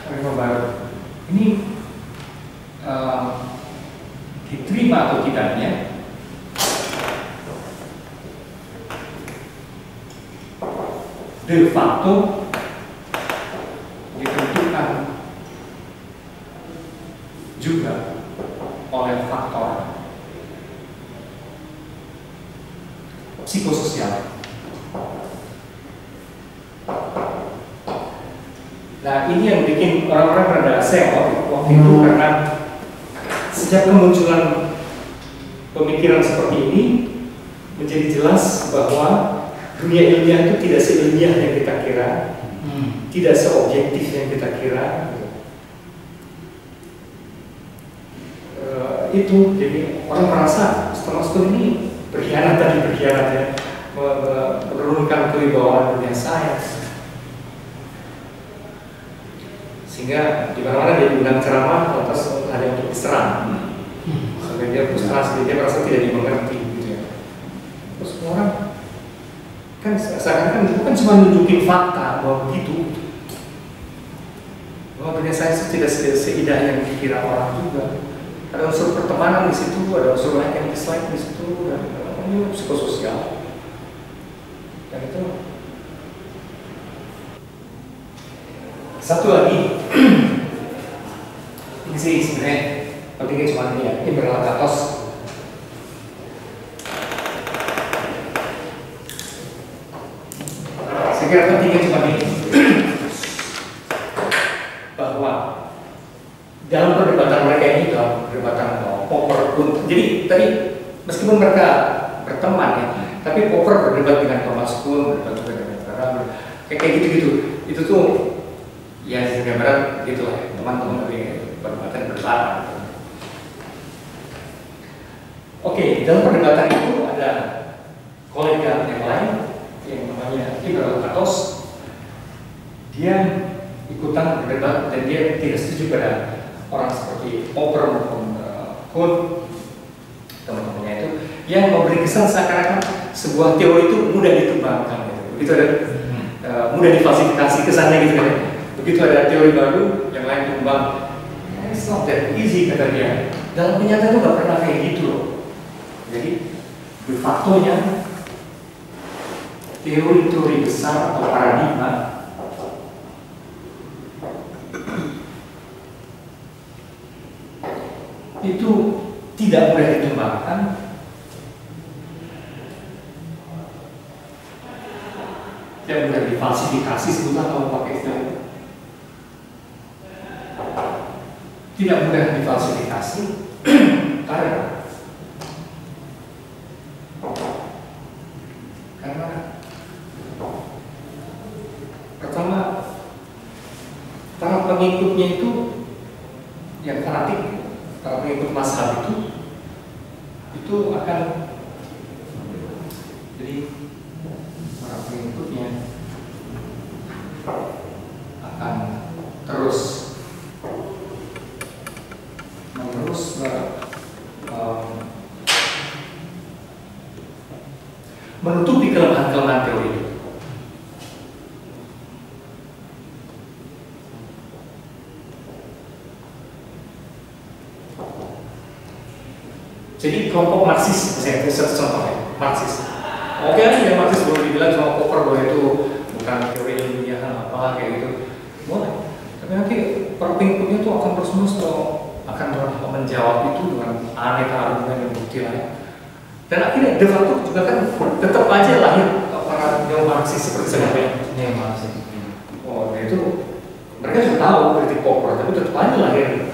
paradigma baru. Ini diterima atau tidaknya de facto ditentukan juga oleh faktor psikososial. Nah ini yang bikin orang-orang rada sewot waktu itu karena sejak kemunculan pemikiran seperti ini menjadi jelas bahwa dunia ilmiah itu tidak seilmiah yang kita kira, tidak seobjektif yang kita kira. Itu jadi orang merasa setelah ini berkhianat ya, menurunkan kewibawaan dunia sains, sehingga di mana-mana dia diundang ceramah lantas hanya untuk diserang, sampai dia frustrasi, dia merasa tidak dimengerti gitu ya. Terus orang kan seakan-akan itu kan cuma nunjukin fakta bahwa begitu, bahwa dunia sains itu tidak seindah yang dikira orang juga. Ada unsur pertemanan di situ, ada unsur like and dislike di situ, dan psikososial. Dan itu satu lagi, ini sih sebenarnya pentingnya cuma ini ya, ini berlakatos. Saya kira pentingnya cuma ini, bahwa dalam perdebatan mereka ini, dalam perdebatan Popper pun, jadi tadi meskipun mereka berteman ya, tapi Popper berdebat dengan Thomas Kuhn, berdebat juga dengan Farah, kayak gitu-gitu. Itu tuh ya sebenarnya berat gitu lah, teman-teman lebih perdebatan berlarang. Oke, dalam perdebatan itu ada kolega yang lain yang namanya Ibrahim Katos. Dia ikutan berdebat dan dia tidak setuju pada orang seperti Popper maupun Kuhn, teman-temannya itu, yang memberi kesan seakan-akan sebuah teori itu mudah dikembangkan gitu. Begitu ada mudah difalsifikasi kesannya gitu kan. Begitu ada teori baru yang lain tumbang. It's not that easy, kata dia. Dalam kenyataan itu nggak pernah kayak gitu loh. Jadi de facto-nya teori-teori besar atau paradigma itu tidak mudah dikembangkan, tidak mudah difalsifikasi, sebutlah kalau pakai istilah itu. Tidak mudah difalsifikasi karena pertama, para pengikutnya itu yang fanatik, para pengikut mazhab itu akan, jadi para pengikutnya akan terus menutupi kelemahan-kelemahan teori itu. Jadi kelompok Marxis, misalnya itu contohnya Marxis. Oke, ya Marxis boleh dibilang sama Popper bahwa itu bukan teori ilmiah apa kayak gitu, boleh. Tapi nanti para pengikutnya itu akan terus-menerus akan menjawab itu dengan aneka argumen yang bukti lain. Dan akhirnya de facto juga kan tetap aja lahir para neo-Marxis seperti saya. Neo-Marxis. Oh, itu mereka sudah tahu kritik Popper, tapi tetap aja lahir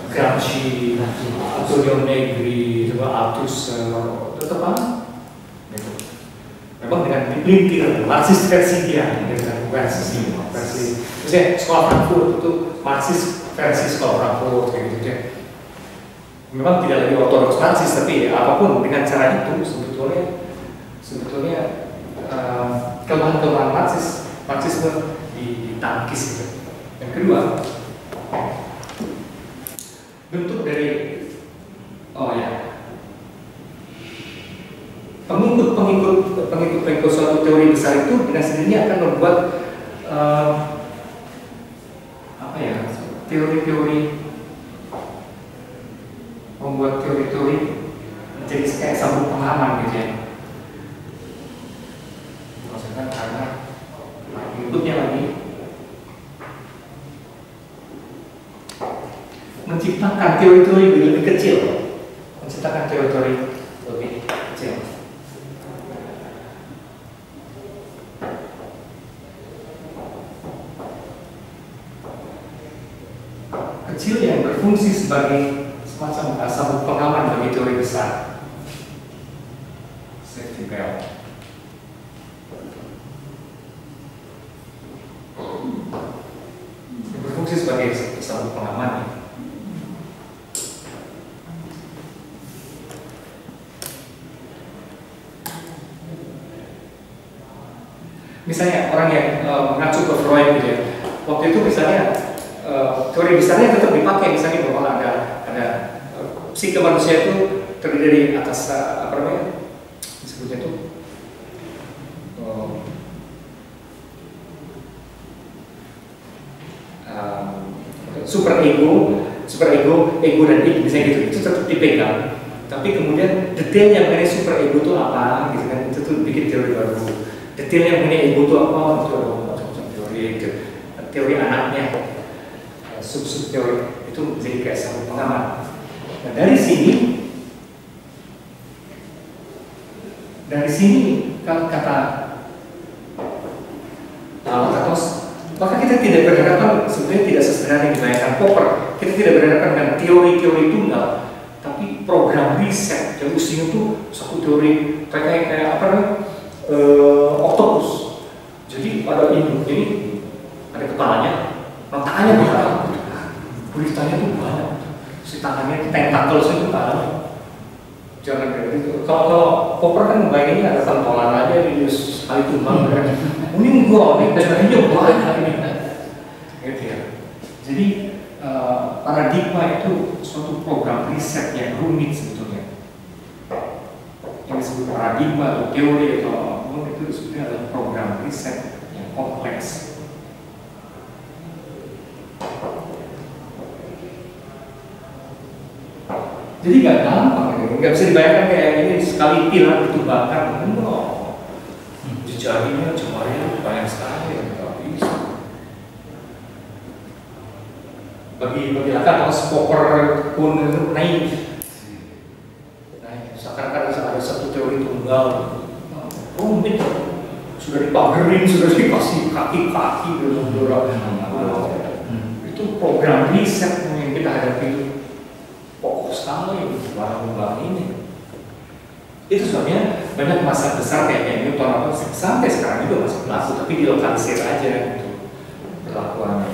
Gramsci, Antonio Negri, juga Althusser, tetap aja. Gitu. Memang dengan dipelintir Marxis versi dia, dengan versi misalnya sekolah Frankfurt itu Marxis versi sekolah Frankfurt kayak gitu ya. Memang tidak lagi ortodoks Marxis, tapi ya, apapun dengan cara itu sebetulnya kelemahan-kelemahan Marxisme ditangkis gitu. Yang kedua, bentuk dari pengikut suatu teori besar itu dengan sendirinya akan membuat teori-teori menjadi kayak sabuk pengaman gitu ya. Maksudnya karena pengikutnya lagi menciptakan teori-teori lebih kecil, kecil yang berfungsi sebagai semacam sabuk pengaman bagi teori besar, safety belt. Yang berfungsi sebagai sabuk pengaman. Misalnya orang yang mengacu ke Freud gitu ya, waktu itu misalnya teori besarnya tetap dipakai, misalnya bahwa ada psike manusia itu terdiri dari atas disebutnya itu super ego dan id, misalnya gitu, itu tetap dipegang. Tapi kemudian detailnya mengenai super ego itu apa, gitu kan, itu tuh bikin teori baru. Detailnya mengenai ego itu apa, itu ada macam-macam teori anaknya, sub teori itu menjadi kayak sabuk pengaman. Nah, dari sini kalau kata Katos, maka kita tidak berhadapan, sebenarnya tidak sesederhana yang dibayangkan Popper. Kita tidak berhadapan dengan teori-teori tunggal, tapi program riset yang isinya itu satu teori kayak apa namanya, oktopus. Jadi ada induk ini, ada kepalanya, tangannya banyak, beritanya tuh banyak, si tangannya tentakel itu banyak. Jangan kayak gitu. Kalau koper kan bayanginnya ada pentolan aja di sekali tumbang kan. Ini enggak, ini caranya banyak ini. Gitu ya. Jadi paradigma itu suatu program riset yang rumit sebetulnya. Yang disebut paradigma atau teori atau apapun itu sebetulnya adalah program riset yang kompleks. Jadi nggak gampang, nggak bisa dibayangkan kayak ini sekali pilar itu bakar, enggak. Jejarinya jemarinya banyak sekali, nggak bisa. Bagi lakan kalau spoker pun naik. Seakan-akan ada satu teori tunggal, rumit, sudah dipagerin, sudah dikasih kaki-kaki gitu. Itu program riset yang kita hadapi itu. Pokok sekali barang-barang ini. Itu sebabnya banyak masalah besar kayak Newton atau sampai sekarang juga masih berlaku, tapi dilokalisir aja gitu perlakuannya.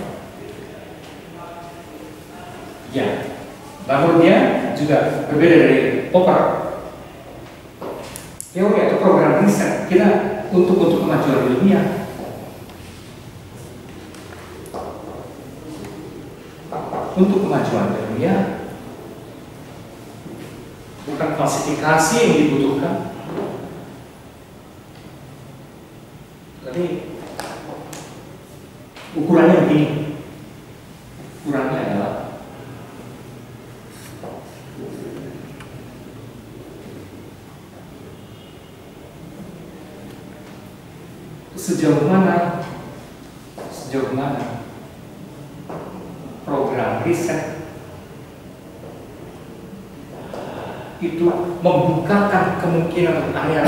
Ya, namun dia juga berbeda dari Popper. Teori atau program riset kita untuk kemajuan ilmiah. Untuk kemajuan ilmiah bukan klasifikasi yang dibutuhkan, tapi ukurannya begini. Ukurannya adalah sejauh mana program riset itu membukakan kemungkinan area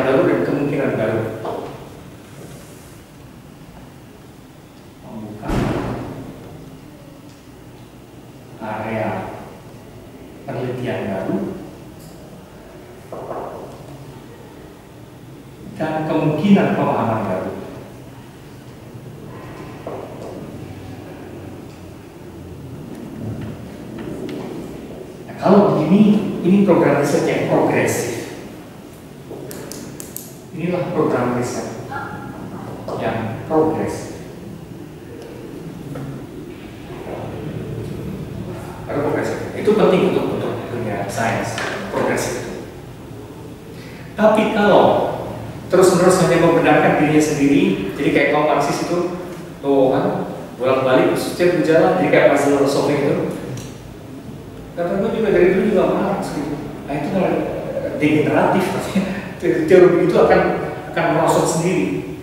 baru dan kemungkinan baru. Membuka area penelitian baru dan kemungkinan pemahaman baru. Nah, kalau begini, ini program riset yang progresif. Inilah program riset yang progresif. Karena progresif itu penting untuk dunia sains, progresif itu. Tapi kalau terus-menerus hanya membenarkan dirinya sendiri, jadi kayak kaum Marxis itu, tuh kan, bolak-balik setiap berjalan, jadi kayak puzzle solving itu. Kata gue juga dari dulu juga Marx gitu. Nah itu kan degeneratif, teori itu akan merosot sendiri.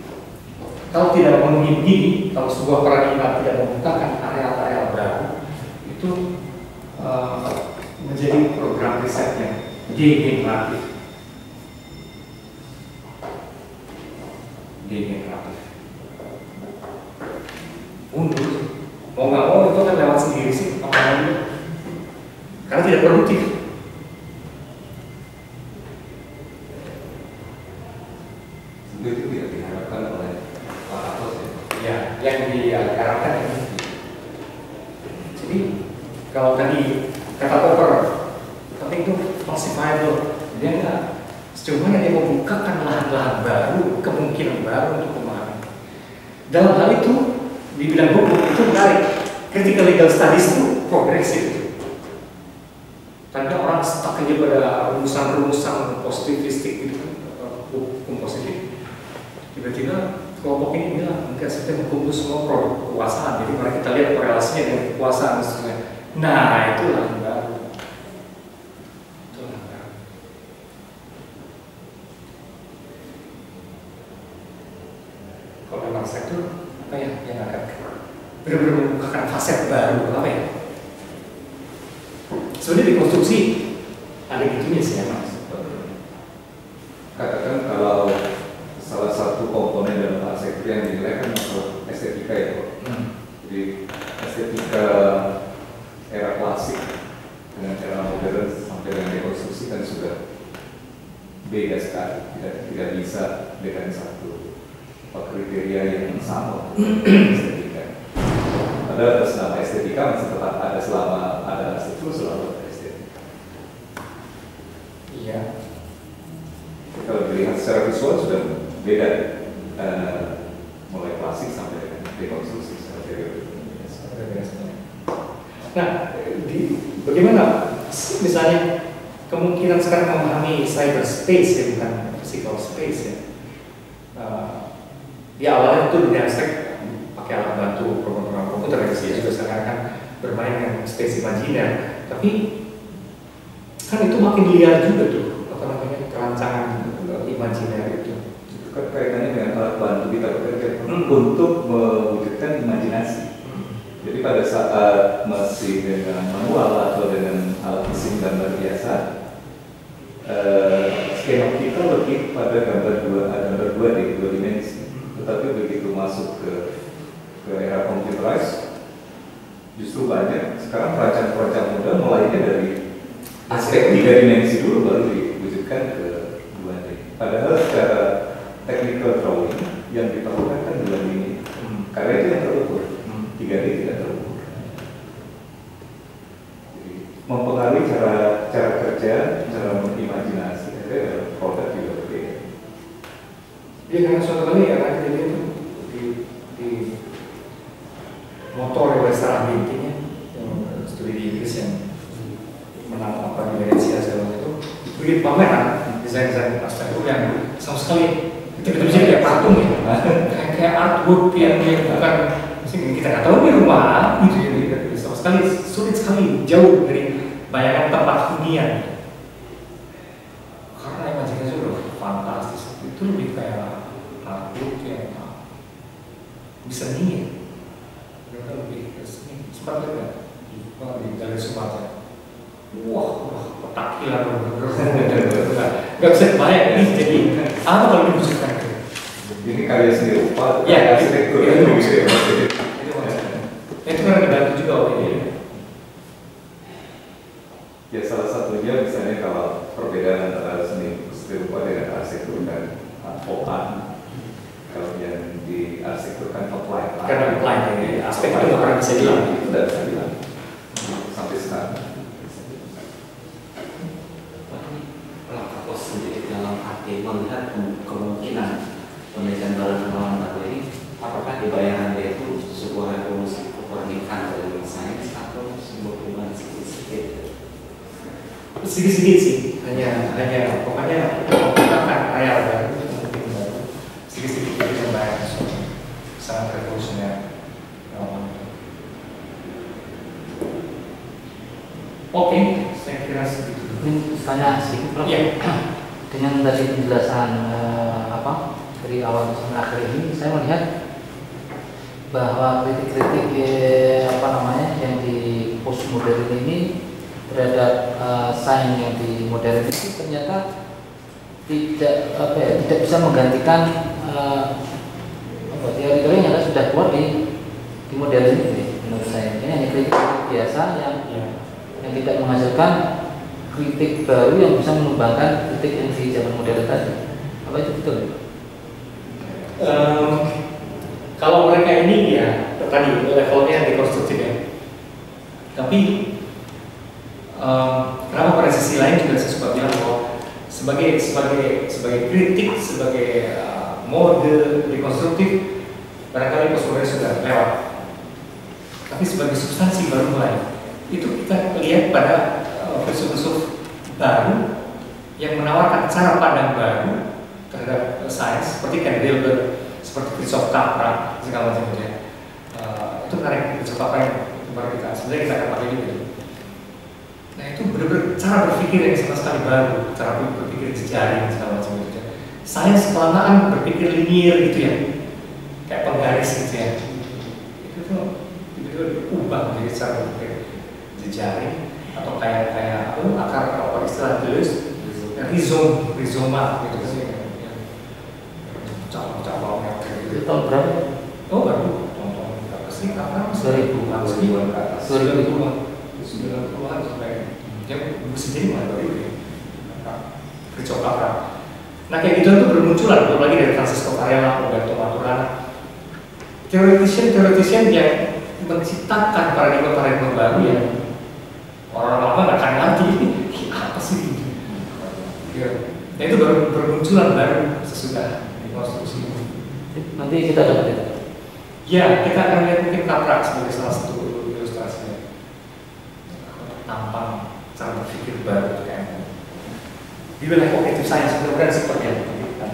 Kalau tidak memenuhi begini, kalau sebuah paradigma tidak membukakan area-area baru, itu menjadi program riset yang degeneratif. Mundur, mau nggak mau itu kan lewat sendiri sih, karena tidak produktif. Itu tidak diharapkan oleh Pak Atos ya. Yang diharapkan ini. Jadi kalau tadi kata Popper, tapi itu falsifiable, dia nggak. Cuma dia membukakan lahan-lahan baru, kemungkinan baru untuk memahami. Dalam hal itu di bidang hukum itu menarik. Critical legal studies itu progresif. Tadinya orang stuck aja pada rumusan-rumusan positivistik gitu kan, hukum positif. Tiba-tiba kelompok ini bilang, enggak, kita hukum itu semua produk kekuasaan. Jadi mari kita lihat korelasinya dengan kekuasaan misalnya. Nah, itulah yang baru. Kalau memang sektor apa ya yang akan benar-benar membukakan faset baru apa ya? Sebenarnya di konstruksi ada gitunya sih ya Mas. Katakan kalau salah satu komponen dalam arsitektur yang dinilai kan masalah estetika ya. Jadi estetika era klasik dengan era modern sampai dengan rekonstruksi kan sudah beda sekali. Tidak bisa dengan satu kriteria yang sama estetika. Padahal atas nama estetika masih tetap ada selama ada arsitektur, selalu ada estetika. Iya. Kalau dilihat secara visual sudah beda, mulai klasik sampai dengan rekonstruksi secara teori. Nah, bagaimana misalnya kemungkinan sekarang memahami cyberspace ya, bukan physical space ya? Ya awalnya itu dari aspek pakai alat bantu program komputer ya, juga sekarang kan bermain dengan space imajiner, tapi kan itu makin liar juga tuh, apa namanya, kerancangan imajiner itu. Kaitannya dengan alat bantu kita bekerja untuk mewujudkan imajinasi. Jadi pada saat masih dengan manual atau dengan alat mesin gambar biasa, skema kita lebih pada gambar 2D, 2 dimensi. Tetapi begitu masuk ke era computerized, justru banyak sekarang perancang-perancang muda mulainya dari aspek 3 dimensi dulu baru diwujudkan ke 2D. Padahal secara technical drawing yang diperlukan kan 2D ini, karena itu yang terukur, 3D tidak terukur. Jadi, mempengaruhi cara kerja, cara berimajinasi, ada produk juga berbeda. Dia karena suatu kali ya kan jadi itu di motor yang salah bintingnya, yang studi di Inggris yang menang apa di Venesia segala itu bikin pameran desain-desain arsitektur yang sama sekali kita bisa kayak patung ya, kayak artwork yang bukan, kita nggak tahu di rumah gitu ya, sama sekali sulit sekali, jauh dari bayangan tempat hunian. Karena imajinasi udah fantastis, itu lebih kayak artwork yang bisa nyinyir, lebih seni. Sempat lihat di Galeri Sumatera. Wah, petak hilang nggak bisa bayang ini jadi apa kalau diwujudkan itu. Ini karya seni rupa, ya, arsitektur itu itu kan dibantu juga oleh dia. Ya salah satunya misalnya kalau perbedaan antara seni rupa dengan arsitektur dan opan, kalau yang di arsitektur kan apply, Karena apply ini aspek itu nggak pernah bisa hilang. Itu tidak bisa hilang sampai sekarang. Langkah sendiri dalam arti melihat kemungkinan penelitian baru pengembangan baru ini, apakah di bayangan dia itu sebuah revolusi kepemilikan dari sains atau sebuah perubahan sedikit-sedikit? Sedikit-sedikit sih, hanya pokoknya menggunakan areal baru itu mungkin baru sedikit-sedikit kita membayar sangat revolusioner. Oke, saya kira segitu. Ini tanya sedikit Prof. Iya. Dengan tadi penjelasan dari awal sampai akhir ini, saya melihat bahwa kritik-kritik yang di postmodern ini terhadap sains yang di modern itu ternyata tidak bisa menggantikan teori-teori yang sudah keluar di modern ini. Menurut saya ini hanya kritik biasa yang tidak menghasilkan kritik baru yang bisa mengembangkan kritik yang di zaman modern tadi. Apa itu betul? Kalau mereka ini ya tadi levelnya dekonstruktif ya. Tapi kenapa pada sisi lain juga saya suka bilang bahwa sebagai kritik, sebagai mode dekonstruktif barangkali postmodern sudah lewat. Tapi sebagai substansi baru mulai. Itu kita lihat pada filsuf-filsuf baru yang menawarkan cara pandang baru terhadap sains, seperti Ken Wilber, seperti Christoph Capra, segala macamnya. Itu menarik, Christoph Capra yang baru sebenarnya kita akan pakai juga. Nah itu benar-benar cara berpikir yang sama sekali baru, cara berpikir jejaring segala macamnya. Sains kelamaan berpikir linear gitu ya, kayak penggaris gitu ya. Itu tuh diubah menjadi cara berpikir jejaring atau kayak akar apa istilah tulis rizoma gitu sih ya. Cabang-cabang yang kayak gitu. Tahun berapa? Oh baru tahun berapa sih? Kapan? 2000-an ke atas. 90-an sampai ya bisa jadi mulai baru ya. Christoph Capra. Nah kayak gitu tuh bermunculan, apalagi dari Francisco Varela, Roberto Maturana, teoretisian yang menciptakan paradigma baru ya. Orang lama nggak akan ngerti ini apa sih ini. Ya. Nah itu baru bermunculan baru sesudah konstruksi. Nanti kita dapat itu. Ya, kita akan lihat mungkin kaprak sebagai salah satu ilustrasinya. Tampang cara berpikir baru kayak di wilayah cognitive science mudah-mudahan seperti yang kita